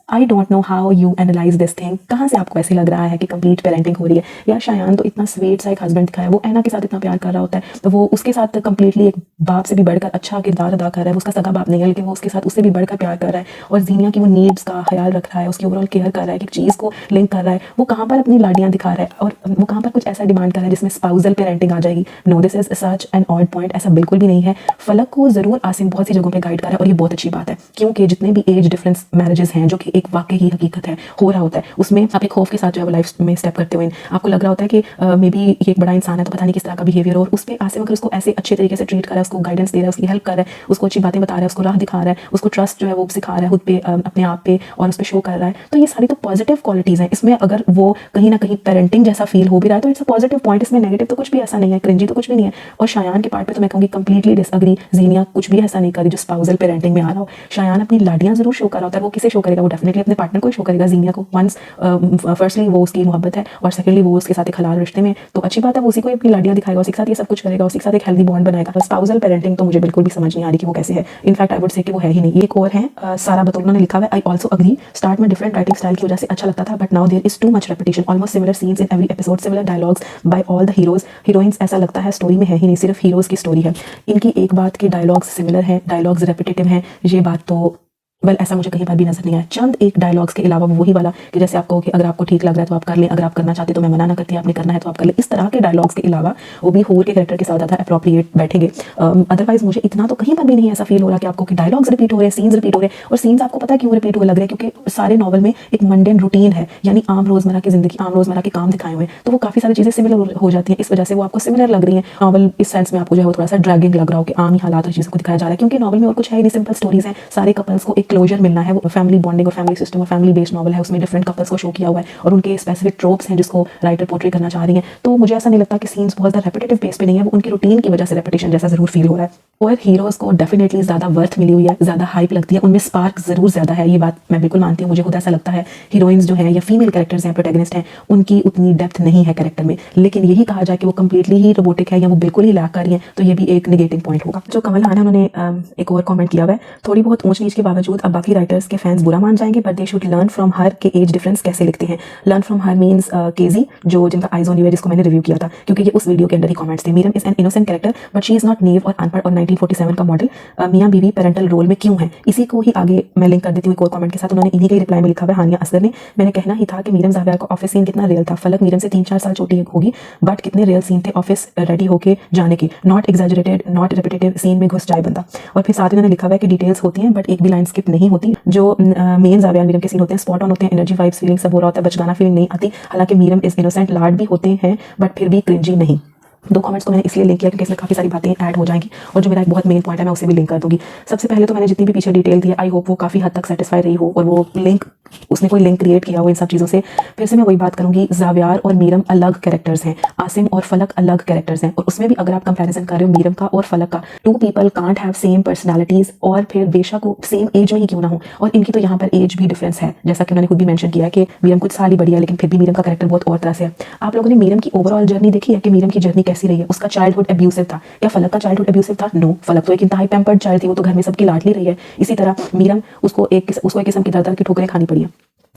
I don't know how you analyse this thing, कहाँ से आपको ऐसे लग रहा है कि कंप्लीट पेरेंटिंग हो रही है। यार शायान तो इतना स्वीट सा एक हस्बैंड दिखाया, वो ऐना के साथ इतना प्यार कर रहा होता है, तो वो उसके साथ कंप्लीटली एक बाप से भी बढ़कर अच्छा किरदार अदा कर रहा है। वो उसका सगा बाप नहीं है, लेकिन वो उसके साथ उससे भी बढ़कर प्यार कर रहा है, और जीनिया की वो नीड्स का ख्याल रख रहा है, उसकी ओवरऑल केयर कर रहा है, एक चीज़ को लिंक कर रहा है। वो कहाँ पर अपनी लाडियाँ दिखा रहा है, और वो कहाँ पर कुछ ऐसा डिमांड कर रहा है जिसमें स्पाउजल पेरेंटिंग आ जाएगी। No, this is such an odd point, ऐसा बिल्कुल भी नहीं है। फलक को जरूर आसिम बहुत सी जगहों पे गाइड कर रहा है, और ये बहुत अच्छी बात है, क्योंकि जितने भी एज डिफरेंस मैरिजेस हैं, जो कि एक वाकई ही हकीकत है, हो रहा होता है, उसमें आप एक खौफ के साथ जो है वो लाइफ में स्टेप करते हुए आपको लग रहा होता है कि मे बी ये एक बड़ा इंसान है, तो पता नहीं किस तरह का बिहेवियर, और उस पर आसिम अगर उसको ऐसे अच्छे तरीके से ट्रीट कर रहा है, उसको गाइडेंस दे रहा है, उसकी हेल्प कर रहा है, उसको अच्छी बातें बता रहा है, उसको राह दिखा रहा है, उसको ट्रस्ट जो है वो सिखा रहा है खुद पे, अपने आप पे, और उस पर शो कर रहा है, तो ये सारी तो पॉजिटिव क्वालिटीज़ हैं। इसमें अगर वो कहीं ना कहीं पेरेंटिंग जैसा फील हो भी रहा है तो इट्स अ पॉजिटिव पॉइंट, इसमें नेगेटिव तो कुछ भी ऐसा नहीं है, क्रिंजी तो कुछ भी नहीं है। और शायान के पार्ट पे तो मैं कहूँगी कंप्लीटली डिसअग्री, जीनिया कुछ भी ऐसा नहीं करी जो स्पाउजल पेरेंटिंग में आ रहा हो। शायान अपनी लाडियाँ जरूर शो कर रहा होता है, वो किसे शो करेगा, वो डेफिनेटली अपने पार्टनर को शो करेगा, जीनिया को। वंस फर्स्टली वो उसकी मोहब्बत है, और सेकंडली वो उसके साथ एक हलाल रिश्ते में, तो अच्छी बात है, वो उसी को अपनी लाडियाँ दिखाएगा, उसी के साथ ये सब कुछ करेगा, उसी के साथ एक हेल्दी बॉन्ड बनाएगा। स्पाउजल पेरेंटिंग तो मुझे बिल्कुल भी समझ नहीं आ रही कि वो कैसे है। इनफैक्ट आई वुड से कि वो है ही नहीं। एक और है सारा बतौर ने लिखा हुआ है, आई ऑल्सो अग्री, स्टार्ट में डिफरेंट राइटिंग स्टाइल की वजह से अच्छा लगता था, but now there is too much repetition, almost similar scenes in every episode, similar dialogues by all the heroes, heroines, ऐसा लगता है स्टोरी में है ही नहीं, सिर्फ हीरोज की स्टोरी है। इनकी एक बात के डायलॉग्स सिमिलर हैं, डायलॉग्स रेपिटेटिव हैं, ये बात तो ऐसा मुझे कहीं पर भी नजर नहीं आया। चंद एक डायलॉग्स के अलावा वही वाला कि जैसे आपको कि अगर आपको ठीक लग रहा है तो आप कर लें, अगर आप करना चाहते तो मैं मना ना करती, आपने करना है तो आप कर लें, इस तरह के डायलॉग्स के अलावा वो भी होर के कैरेक्टर के साथ ज़्यादा अप्रोप्रिएट बैठेंगे। अदरवाइज मुझे इतना तो कहीं पर भी नहीं ऐसा फील हो रहा कि आपको कि डायलॉग्स रिपीट हो रहे हैं, सीन्स रिपीट हो रहे हैं। और सीन्स आपको पता है क्यों रिपीट हुए लग रहे हैं, क्योंकि सारे नॉवल में एक मंडेन रूटीन है, यानी आम रोजमर्रा की जिंदगी, आम रोजमर्रा के काम दिखाए हुए हैं, तो वो काफ़ी सारी चीज़ें सिमिलर हो जाती हैं, इस वजह से वो आपको सिमिलर लग रही है। नॉवल इस सेंस में आपको जो है थोड़ा सा ड्रैगिंग लग रहा हो कि आम ही हालात और चीज़ों को दिखाया जा रहा है, क्योंकि नॉवल में और कुछ है नहीं, सिंपल स्टोरीज हैं, सारे कपल्स को एक क्लोजर मिलना है, फैमिली बॉन्डिंग और फैमिली सिस्टम और फैमिली बेस्ड नॉवल है, उसमें डिफरेंट कपल्स को शो किया हुआ है और उनके स्पेसिफिक ट्रोप्स हैं जिसको राइटर पोर्ट्रे करना चाह रही हैं। तो मुझे ऐसा नहीं लगता कि सीन्स बहुत ज़्यादा रेपिटेटिव बेस पे नहीं है, वो उनकी रूटीन की वजह से रेपिटेशन जैसा जरूर फील हो रहा है। और हीरोज को डेफिनेटली ज़्यादा वर्थ मिली हुई है, ज़्यादा हाइप लगती है, उनमें स्पार्क जरूर ज़्यादा है, ये बात मैं बिल्कुल मानती हूँ, मुझे खुद ऐसा लगता है। हीरोइंस जो है या फीमेल कैरेक्टर्स हैं, प्रोटैगनिस्ट हैं, उनकी उतनी डेप्थ नहीं है कैरेक्टर में, लेकिन यही कहा जाए कि वो कंप्लीटली ही रोबोटिक है या वो बिल्कुल ही लैक कर रही है, तो ये भी एक निगेटिंग पॉइंट होगा। जो कमल हान है उन्होंने एक और कॉमेंट किया हुआ है, थोड़ी बहुत ऊंच नीच के बावजूद अब बाकी राइटर्स के फैंस बुरा मान जाएंगे, but they should learn from her के एज डिफरेंस कैसे लिखते हैं। Learn from her means KG, जो जिनका आइज ऑन यू है, जिसको मैंने रिव्यू किया था, क्योंकि ये उस वीडियो के अंदर ही कमेंट्स थे। Meeram is an innocent character but she is not naive और अनपढ़ और 1947 का मॉडल। मियां बीवी पेरेंटल रोल में क्यों है, इसी को ही आगे मैं लिंक कर देती हूँ एक और कमेंट के साथ। उन्होंने इन्हीं के रिप्लाई में लिखा हुआ है, हानिया असगर ने, मैंने कहना ही था कि मीरम ज़ावियार का ऑफिस सीन कितना रियल था। फलक मीरम से 3-4 साल छोटी होगी, बट कितने रियल सीन थे ऑफिस रेडी होके जाने के, not exaggerated, not repetitive, scene में घुस जाए बंदा। और फिर साथ उन्होंने लिखा हुआ है कि डिटेल्स होती हैं बट एक भी लाइन स्किप नहीं होती। जो मेन ज़ावियार मीरम के सीन होते हैं स्पॉट ऑन होते हैं, एनर्जी वाइब्स फीलिंग सब हो रहा होता है, बचगाना फीलिंग नहीं आती। हालांकि मीरम इज इनोसेंट, लाड भी होते हैं बट फिर भी क्रिंजी नहीं। दो कमेंट्स को मैंने इसलिए लिंक किया क्योंकि इसमें काफ़ी सारी बातें ऐड हो जाएंगी, और जो मेरा एक बहुत मेन पॉइंट है मैं उसे भी लिंक कर दूंगी। सबसे पहले तो मैंने जितनी भी पीछे डिटेल दी है, आई होप वो काफ़ी हद तक सेटिस्फाई रही हो, और वो लिंक उसने कोई लिंक क्रिएट किया हो इन सब चीज़ों से। फिर से मैं वही बात करूंगी, ज़ावियार और मीरम अलग कैरेक्टर्स हैं, आसिम और फलक अलग कैरेक्टर्स हैं, और उसमें भी अगर आप कंपैरिजन कर रहे हो मीरम का और फलक का, two people can't have same personalities, और फिर बेशक वो सेम एज में ही क्यों ना हो, और इनकी तो यहाँ पर एज भी डिफरेंस है, जैसा कि उन्होंने खुद भी मेंशन किया है कि मीरम कुछ साल ही बड़ी है, लेकिन फिर भी मीरम का कैरेक्टर बहुत और तरह से है। आप लोगों ने मीरम की ओवरऑल जर्नी देखी है कि मीरम की जर्नी कैसी रही है, उसका चाइल्डहुड अब्यूसिव था, क्या फलक का चाइल्डहुड अब्यूसिव था? नो, फलक तो एक इंतहाई पैम्पर्ड चाइल्ड थी, वो तो घर में सबकी लाडली रही है। इसी तरह मीरम उसको एक किस्म की दर की ठोकरें खानी पड़ी है,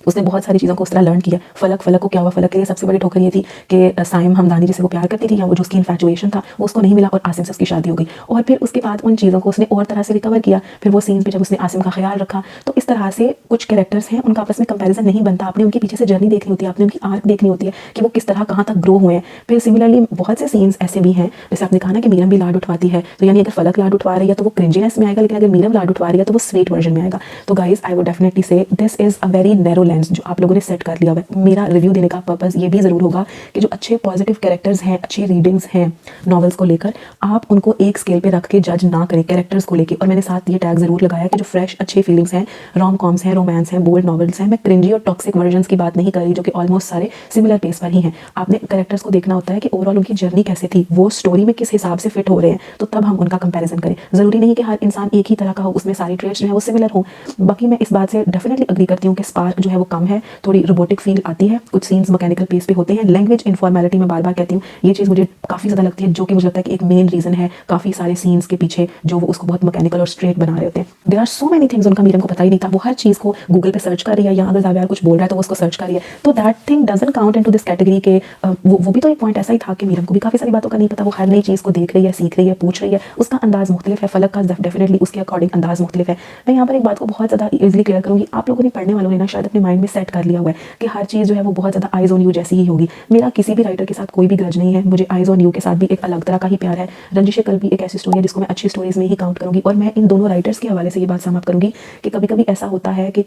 उसने बहुत सारी चीज़ों को उस तरह लर्न किया। फलक को क्या हुआ, फलक के लिए सबसे बड़ी ठोकर ये थी कि साइम हमदानी जिसे वो प्यार करती थी या वो जो उसकी इन्फैचुएशन था वो उसको नहीं मिला, और आसिम से उसकी शादी हो गई, और फिर उसके बाद उन चीज़ों को उसने और तरह से रिकवर किया। फिर वो सीन पे जब उसने आसिम का ख्याल रखा, तो इस तरह से कुछ कैरेक्टर्स हैं उनका आपस में कंपैरिजन नहीं बनता, आपने उनके पीछे से जर्नी देखनी होती है, आपने उनकी आर्क देखनी होती है कि वो किस तरह कहाँ तक ग्रो हुए हैं। फिर सिमिलरली बहुत से सीन्स ऐसे भी हैं, जैसे आपने कहा ना कि मीरम भी लाड उठवाती है, तो यानी अगर फलक लाड उठवा रही है तो वो क्रिंजीनेस में आएगा, लेकिन अगर मीरम लाड उठवा रही है तो वो स्वीट वर्जन में आएगा। तो गाइज आई वुड डेफिनेटली से this is a very narrow lens जो आप लोगों ने सेट कर लिया हुआ है। मेरा रिव्यू देने का पर्पस ये भी जरूर होगा कि जो अच्छे पॉजिटिव कैरेक्टर्स हैं, अच्छी रीडिंग्स हैं नॉवेल्स को लेकर, आप उनको एक स्केल पे रख के जज ना करें कैरेक्टर्स को लेकर। और मैंने साथ ये टैग जरूर लगाया कि जो फ्रेश अच्छे फीलिंग्स हैं, रोम कॉम्स हैं, रोमांस हैं, बोल्ड नॉवेल्स हैं, मैं क्रिंजी और टॉक्सिक वर्जन्स की बात नहीं कर रही जो कि ऑलमोस्ट सारे सिमिलर पेस पर ही हैं। आपने कैरेक्टर्स को देखना होता है कि ओवरऑल उनकी जर्नी कैसे थी, वो स्टोरी में किस हिसाब से फिट हो रहे हैं, तो तब हम उनका कंपैरिजन करें। जरूरी नहीं कि हर इंसान एक ही तरह का हो, उसमें सारी ट्रेड्स जो है वो सिमिलर हो। बाकी मैं इस बात से डेफिनेटली अग्री करती हूँ कि स्पार्क जो है वो कम है, थोड़ी रोबोटिक फील आती है, कुछ सीन्स मैकेनिकल पेस पे होते हैं। लैंग्वेज इनफॉर्मेलिटी में बार बार कहती हूँ, ये चीज़ मुझे काफ़ी ज़्यादा लगती है, जो कि मुझे लगता है कि एक मेन रीज़न है काफ़ी सारे सीन्स के पीछे, जो वो उसको बहुत मैकेनिकल और स्ट्रेट बना रहे होते हैं। There are so many things उनका मीरम को पता ही नहीं था, वो हर चीज़ को गूगल पे सर्च कर रही है, या अगर ज़ावियार कुछ बोल रहा है तो वो उसको सर्च कर रही है, तो that thing doesn't count into this category के वो भी तो एक पॉइंट ऐसा ही था कि मीरम को भी काफ़ी सारी बातों का नहीं पता, वो हर नई चीज़ को देख रही है, सीख रही है, पूछ रही है, उसका अंदाज़ मुख्तलिफ है। फलक का डेफिनेटली उसके अकॉर्डिंग अंदाज़ मुख्तलिफ है। मैं यहाँ पर एक बात को बहुत ज़्यादा ईजिली क्लियर करूँगी, आप लोगों ने, पढ़ने वालों ने ना शायद अपने माइंड में सेट कर लिया हुआ है कि हर चीज़ जो है वो बहुत ज़्यादा आइज ऑन यू जैसी ही होगी। मेरा किसी भी राइटर के साथ कोई भी ग्रज नहीं है, मुझे आइज ऑन यू के साथ भी एक अलग तरह का ही प्यार है। रंजिश कल भी एक ऐसी स्टोरी है जिसको मैं अच्छी स्टोरीज में ही काउंट करूँगी, और मैं इन दोनों राइटर्स के हवाले से ये बात समाप्त करूँगी कि कभी कभी ऐसा होता है कि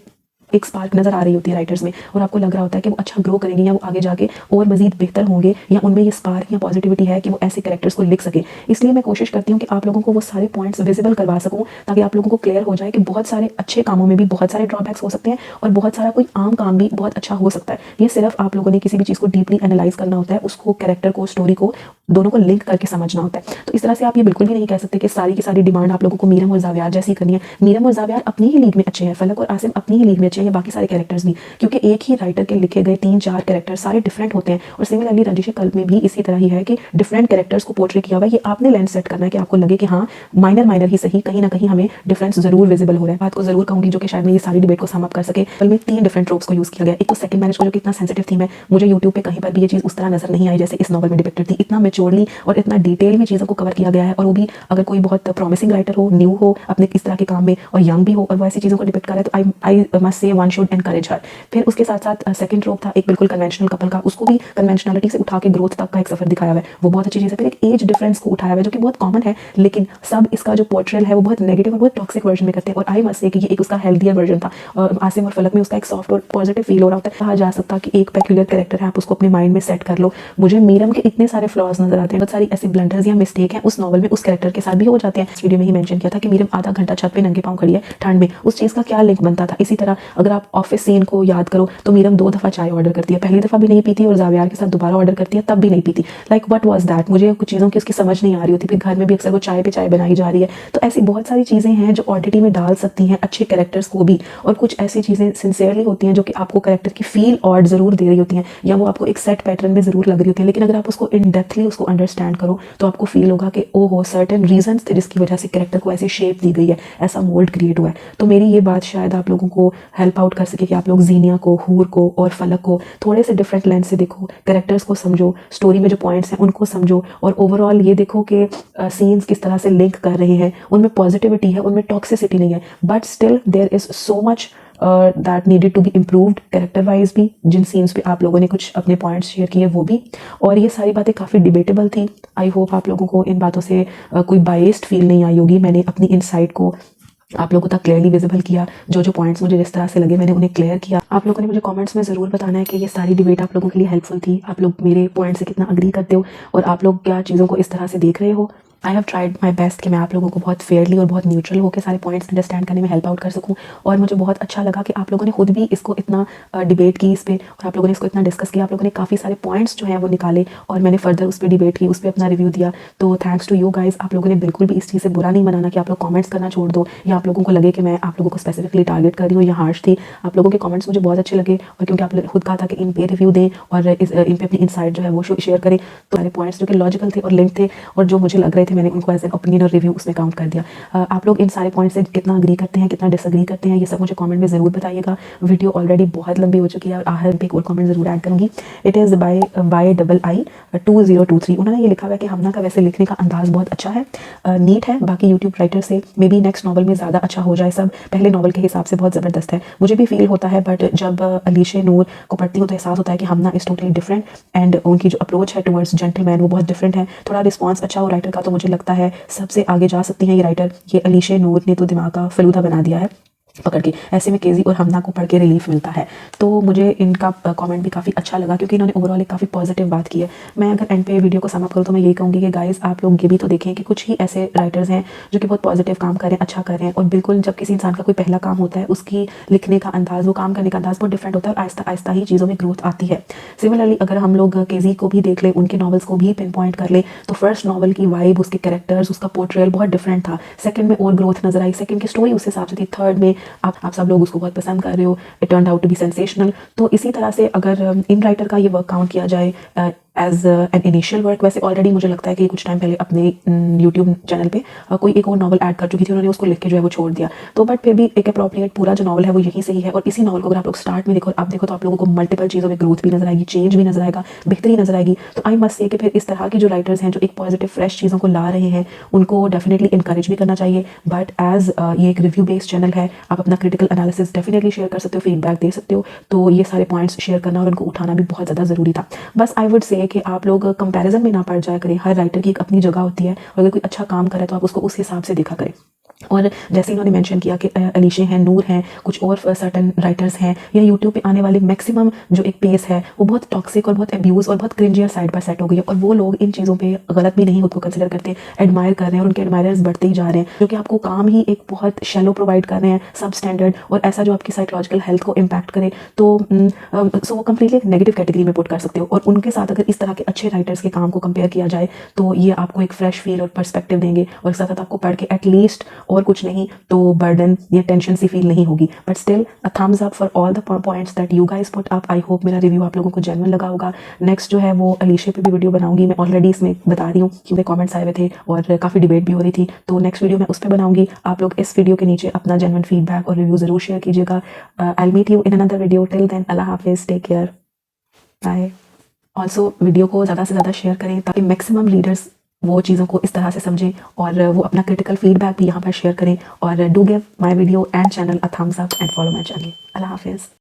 एक स्पार्क नज़र आ रही होती है राइटर्स में, और आपको लग रहा होता है कि वो अच्छा ग्रो करेंगे, या वो आगे जाके और मजीद बेहतर होंगे, या उनमें ये स्पार्क या पॉजिटिविटी है कि वो ऐसे कैरेक्टर्स को लिख सके। इसलिए मैं कोशिश करती हूँ कि आप लोगों को वो सारे पॉइंट्स विजिबल करवा सकूँ, ताकि आप लोगों को क्लियर हो जाए कि बहुत सारे अच्छे कामों में भी बहुत सारे ड्रॉबैक्स हो सकते हैं, और बहुत सारा कोई आम काम भी बहुत अच्छा हो सकता है। ये सिर्फ आप लोगों ने किसी भी चीज़ को डीपली एनालाइज करना होता है, उसको कैरेक्टर को, स्टोरी को, दोनों को लिंक करके समझना होता है। तो इस तरह से आप ये बिल्कुल भी नहीं कह सकते कि सारी की सारी डिमांड आप लोगों को मीरम और ज़ावियार जैसी करनी है। मीरम और ज़ावियार अपनी ही लीग में अच्छे हैं, फलक और आसिम अपनी ही लीग में अच्छे हैं, बाकी सारे कैरेक्टर्स भी, क्योंकि एक ही राइटर के लिखे गए 3-4 कैरेक्टर सारे डिफरेंट होते हैं। और सिमिलरली रंजिश कल में भी इसी तरह ही है कि डिफरेंट कैरेक्टर्स को पोर्ट्रे किया हुआ है। ये आपने लेंस सेट करना है कि आपको लगे कि हाँ, माइनर ही सही, कहीं ना कहीं हमें डिफरेंस जरूर विजिबल हो रहा है। बात को जरूर कहूंगी जो कि शायद मैं ये सारी डिबेट को समाप्त कर सके। कल में 3 डिफरेंट ट्रोप्स को यूज किया गया। एक तो सेकंड मैरिज को, जो कि इतना सेंसिटिव थीम है, मुझे यूट्यूब पे कहीं पर भी ये चीज़ उस तरह नजर नहीं आई जैसे इस नॉवल में डिपिक्टेड थी। इतना मैच्योरली और इतना डिटेल में चीज़ों को कवर किया गया है, और वो भी अगर कोई बहुत प्रॉमिसिंग राइटर हो, न्यू हो अपने इस तरह के काम में, और यंग भी हो, और वो ऐसी चीज़ों को डिपिक्ट करे, तो I must say one should encourage her. फिर उसके साथ साथ सेकंड ट्रोप था एक बिल्कुल कन्वेंशनल कपल का, उसको भी कन्वेंशनलिटी से उठा के ग्रोथ तक का एक सफर दिखाया हुआ है, वो बहुत अच्छी चीज़ है। फिर एक एज डिफरेंस को उठाया हुआ है जो कि बहुत कॉमन है, लेकिन सब इसका जो पोर्ट्रेल है वो बहुत नेगेटिव और बहुत टॉक्सिक वर्जन में करते हैं, और आई मस्ट से कि ये एक उसका हेल्थियर वर्जन था। आसिम और फलक में उसका एक सॉफ्ट और पॉजिटिव फील हो रहा होता है। कहा जा सकता कि एक पेक्यूलियर कैरेक्टर है, आप उसको अपने माइंड में सेट कर लो। मुझे मीरम के इतने सारे फ्लॉज नजर आते हैं, बहुत सारी ऐसी ब्लंडर्स या मिस्टेक हैं उस नॉवल में, उस कैरेक्टर के साथ भी हो जाते हैं। इस वीडियो में ही मेंशन किया था कि मीरम आधा घंटा छत पे नंगे पांव खड़ी है ठंड में, उस चीज़ का क्या लिंक बनता था। इसी तरह अगर आप ऑफिस सीन को याद करो तो मीरम 2 दफ़ा चाय ऑर्डर करती है, पहली दफ़ा भी नहीं पीती, और ज़ावियार के साथ दोबारा ऑर्डर करती है, तब भी नहीं पीती। लाइक व्हाट वाज दैट, मुझे कुछ चीज़ों की उसकी समझ नहीं आ रही होती। फिर घर में भी अक्सर वो चाय पे चाय बनाई जा रही है। तो ऐसी बहुत सारी चीज़ें हैं जो ऑडिटी में डाल सकती हैं अच्छे कैरेक्टर्स को भी, और कुछ ऐसी चीज़ें सिंसियरली होती हैं जो कि आपको कैरेक्टर की फील ऑड ज़रूर दे रही होती हैं, या वो आपको एक सेट पैटर्न में ज़रूर लग रही होती है, लेकिन अगर आप उसको इन डेप्थली उसको अंडरस्टैंड करो तो आपको फील होगा कि ओहो, सर्टेन रीजंस थे जिसकी वजह से कैरेक्टर को ऐसी शेप दी गई है, ऐसा मोल्ड क्रिएट हुआ है। तो मेरी ये बात शायद आप लोगों को हेल्प आउट कर सके कि आप लोग जीनिया को, हूर को और फलक को थोड़े से डिफरेंट लेंस से देखो, कैरेक्टर्स को समझो, स्टोरी में जो पॉइंट्स हैं उनको समझो, और ओवरऑल ये देखो कि सीन्स किस तरह से लिंक कर रहे हैं, उनमें पॉजिटिविटी है, उनमें टॉक्सिसिटी नहीं है, but still there is so much that needed to be improved character wise भी। जिन सीन्स पे आप लोगों ने कुछ अपने पॉइंट्स शेयर किए वो भी, और ये सारी बातें काफ़ी डिबेटेबल थी। आई होप आप लोगों को इन बातों से कोई बाइस्ड फील नहीं आई होगी। मैंने अपनी इनसाइट को आप लोगों तक क्लियरली विजिबल किया, जो पॉइंट्स मुझे जिस तरह से लगे मैंने उन्हें क्लियर किया। आप लोगों ने मुझे कमेंट्स में ज़रूर बताना है कि ये सारी डिबेट आप लोगों के लिए हेल्पफुल थी, आप लोग मेरे पॉइंट से कितना अग्री करते हो, और आप लोग क्या चीज़ों को इस तरह से देख रहे हो। I have tried my best कि मैं आप लोगों को बहुत फेयरली और बहुत न्यूट्रल होकर सारे पॉइंट्स अंडरस्टैंड करने में हेल्प आउट कर सकूं, और मुझे बहुत अच्छा लगा कि आप लोगों ने खुद भी इसको इतना डिबेट की इस पर, और आप लोगों ने इसको इतना डिस्कस किया। आप लोगों ने काफ़ी सारे पॉइंट्स जो हैं वो निकाले, और मैंने फर्दर उस पर डिबेट की, उस पर अपना रिव्यू दिया। तो थैंक्स टू यू गाइज। आप लोगों ने बिल्कुल भी इस चीज़ से बुरा नहीं बनाना कि आप लोग कॉमेंट्स करना छोड़ दो, या आप लोगों को लगे कि मैं आप लोगों को स्पेसिफिकली टारगेट कर रही हूँ या हार्श थी। आप लोगों के कमेंट्स मुझे बहुत अच्छे लगे, और क्योंकि आप खुद कहा था कि इन पे रिव्यू दें और इन पे अपनी इनसाइट जो है वो शेयर करें, तो सारे पॉइंट्स जो कि लॉजिकल थे और लिंक थे, और जो मुझे लग रहे थे मैंने उनको एज एन ओपिनियन और रिव्यू उसमें काउंट कर दिया। आप लोग इन सारे पॉइंट से कितना अग्री करते हैं, कितना डिसअग्री करते हैं, ये सब मुझे कमेंट में ज़रूर बताइएगा। वीडियो ऑलरेडी बहुत लंबी हो चुकी है, और आहर पे एक और कमेंट ज़रूर ऐड करूँगी। It is by YII2023। उन्होंने ये लिखा हुआ है कि हमना का वैसे लिखने का अंदाज़ बहुत अच्छा है, नीट है, बाकी यूट्यूब राइटर से मे बी नेक्स्ट नॉवल में ज़्यादा अच्छा हो जाए, सब पहले नॉवल के हिसाब से बहुत ज़बरदस्त है, मुझे भी फील होता है। बट जब अलीशे नूर को पढ़ती हूँ तो एहसास होता है कि हमना इज़ टोटली डिफरेंट, एंड उनकी जो अप्रोच है टुवर्ड्स जेंटलमैन वो बहुत डिफरेंट है। थोड़ा रिस्पॉन्स अच्छा हो राइटर का तो मुझे लगता है सबसे आगे जा सकती हैं ये राइटर। ये अलीशे नूर ने तो दिमाग का फलूदा बना दिया है पकड़ के। ऐसे में केजी और हमना को पढ़ के रिलीफ मिलता है। तो मुझे इनका कमेंट भी काफ़ी अच्छा लगा, क्योंकि इन्होंने ओवरऑल एक काफ़ी पॉजिटिव बात की है। मैं अगर एंड पे वीडियो को समाप्त करूँ तो मैं यही कहूँगी कि गाइस आप लोग ये भी तो देखें कि कुछ ही ऐसे राइटर्स हैं जो कि बहुत पॉजिटिव काम कर रहे हैं, अच्छा कर रहे हैं, और बिल्कुल जब किसी इंसान का कोई पहला काम होता है उसकी लिखने का अंदाज़, वो काम करने का अंदाज़ बहुत डिफरेंट होता है, और आहिस्ता आहिस्ता ही चीज़ों में ग्रोथ आती है। सिमिलरली अगर हम लोग केजी को भी देख लें, उनके नॉवल्स को भी पिन पॉइंट कर लें, तो फर्स्ट नॉवल की वाइब, उसके कैरेक्टर्स, उसका पोर्ट्रेयल बहुत डिफरेंट था। सेकंड में और ग्रोथ नजर आई, सेकंड की स्टोरी उस हिसाब से थी, थर्ड में आप सब लोग उसको बहुत पसंद कर रहे हो, it turn out to be sensational. तो इसी तरह से अगर इन राइटर का ये वर्क काउंट किया जाए एज एन इनिशियल वर्क, वैसे ऑलरेडी मुझे लगता है कि कुछ टाइम पहले अपने यूट्यूब चैनल पे कोई एक और नॉवल ऐड कर चुकी थी, उन्होंने उसको लिख के जो है वो छोड़ दिया। तो बट फिर भी एक अप्रोप्रिएट पूरा जो नॉवल है वो यहीं से ही है, और इसी नॉवल को अगर आप लोग स्टार्ट में देखो और अब देखो तो आप लोगों को मल्टीपल चीज़ों में ग्रोथ भी नजर आएगी, चेंज भी नजर आएगा, बेहतरी नजर आएगी। तो आई मस्ट से कि फिर इस तरह के जो राइटर्स हैं जो एक पॉजिटिव फ्रेश चीज़ों को ला रहे हैं उनको डेफिनेटली इंकरेज भी करना चाहिए। बट एज ये एक रिव्यू बेस्ड चैनल है, आप अपना क्रिटिकल एनालिसिस डेफिनेटली शेयर कर सकते हो, फीडबैक दे सकते हो। तो ये सारे पॉइंट्स शेयर करना और उनको उठाना भी बहुत ज़्यादा ज़रूरी था। बस आई वुड से कि आप लोग कंपैरिजन में ना पड़ जाया करें, हर राइटर की एक अपनी जगह होती है, और अगर कोई अच्छा काम करे तो आप उसको उस हिसाब से देखा करें। और जैसे इन्होंने मेंशन किया कि अलीशे हैं, नूर हैं, कुछ और सर्टन राइटर्स हैं, या यूट्यूब पे आने वाले मैक्सिमम जो एक पेस है वो बहुत टॉक्सिक और बहुत एब्यूज़ और बहुत क्रिंजियर साइड पर सेट हो गई है, और वो लोग इन चीज़ों पे गलत भी नहीं खुद को कंसिडर करते, एडमायर कर रहे हैं और उनके एडमायरर्स बढ़ते ही जा रहे हैं, जो कि आपको काम ही एक बहुत शैलो प्रोवाइड कर रहे हैं, सब स्टैंडर्ड, और ऐसा जो आपकी साइकोलॉजिकल हेल्थ को इम्पैक्ट करे। तो सो वो कम्प्लीटली एक नेगेटिव कैटेगरी में पुट कर सकते हो। और उनके साथ अगर इस तरह के अच्छे राइटर्स के काम को कंपेयर किया जाए तो ये आपको एक फ्रेश फील और पर्सपेक्टिव देंगे, और इसके साथ आपको पढ़ के एटलीस्ट और कुछ नहीं तो बर्डन या टेंशन सी फील नहीं होगी। But still a thumbs up for all the points that you guys put up. I hope मेरा रिव्यू आप लोगों को जेन्युइन लगा होगा। नेक्स्ट जो है वो अलीशे पे भी वीडियो बनाऊंगी, मैं ऑलरेडी इसमें बता रही हूँ क्योंकि कमेंट्स आए हुए थे और काफ़ी डिबेट भी हो रही थी, तो नेक्स्ट वीडियो मैं उस पर बनाऊंगी। आप लोग इस वीडियो के नीचे अपना जेन्युइन फीडबैक और रिव्यू ज़रूर शेयर कीजिएगा। I meet you in another video, till then अल्लाह हाफिज़, take care, bye. Also video को ज़्यादा से ज़्यादा शेयर करें ताकि मैक्सिमम लीडर्स वो चीज़ों को इस तरह से समझें, और वो अपना क्रिटिकल फीडबैक भी यहाँ पर शेयर करें। और do give my video and channel a thumbs up and follow my channel. अल्लाह हाफिज़।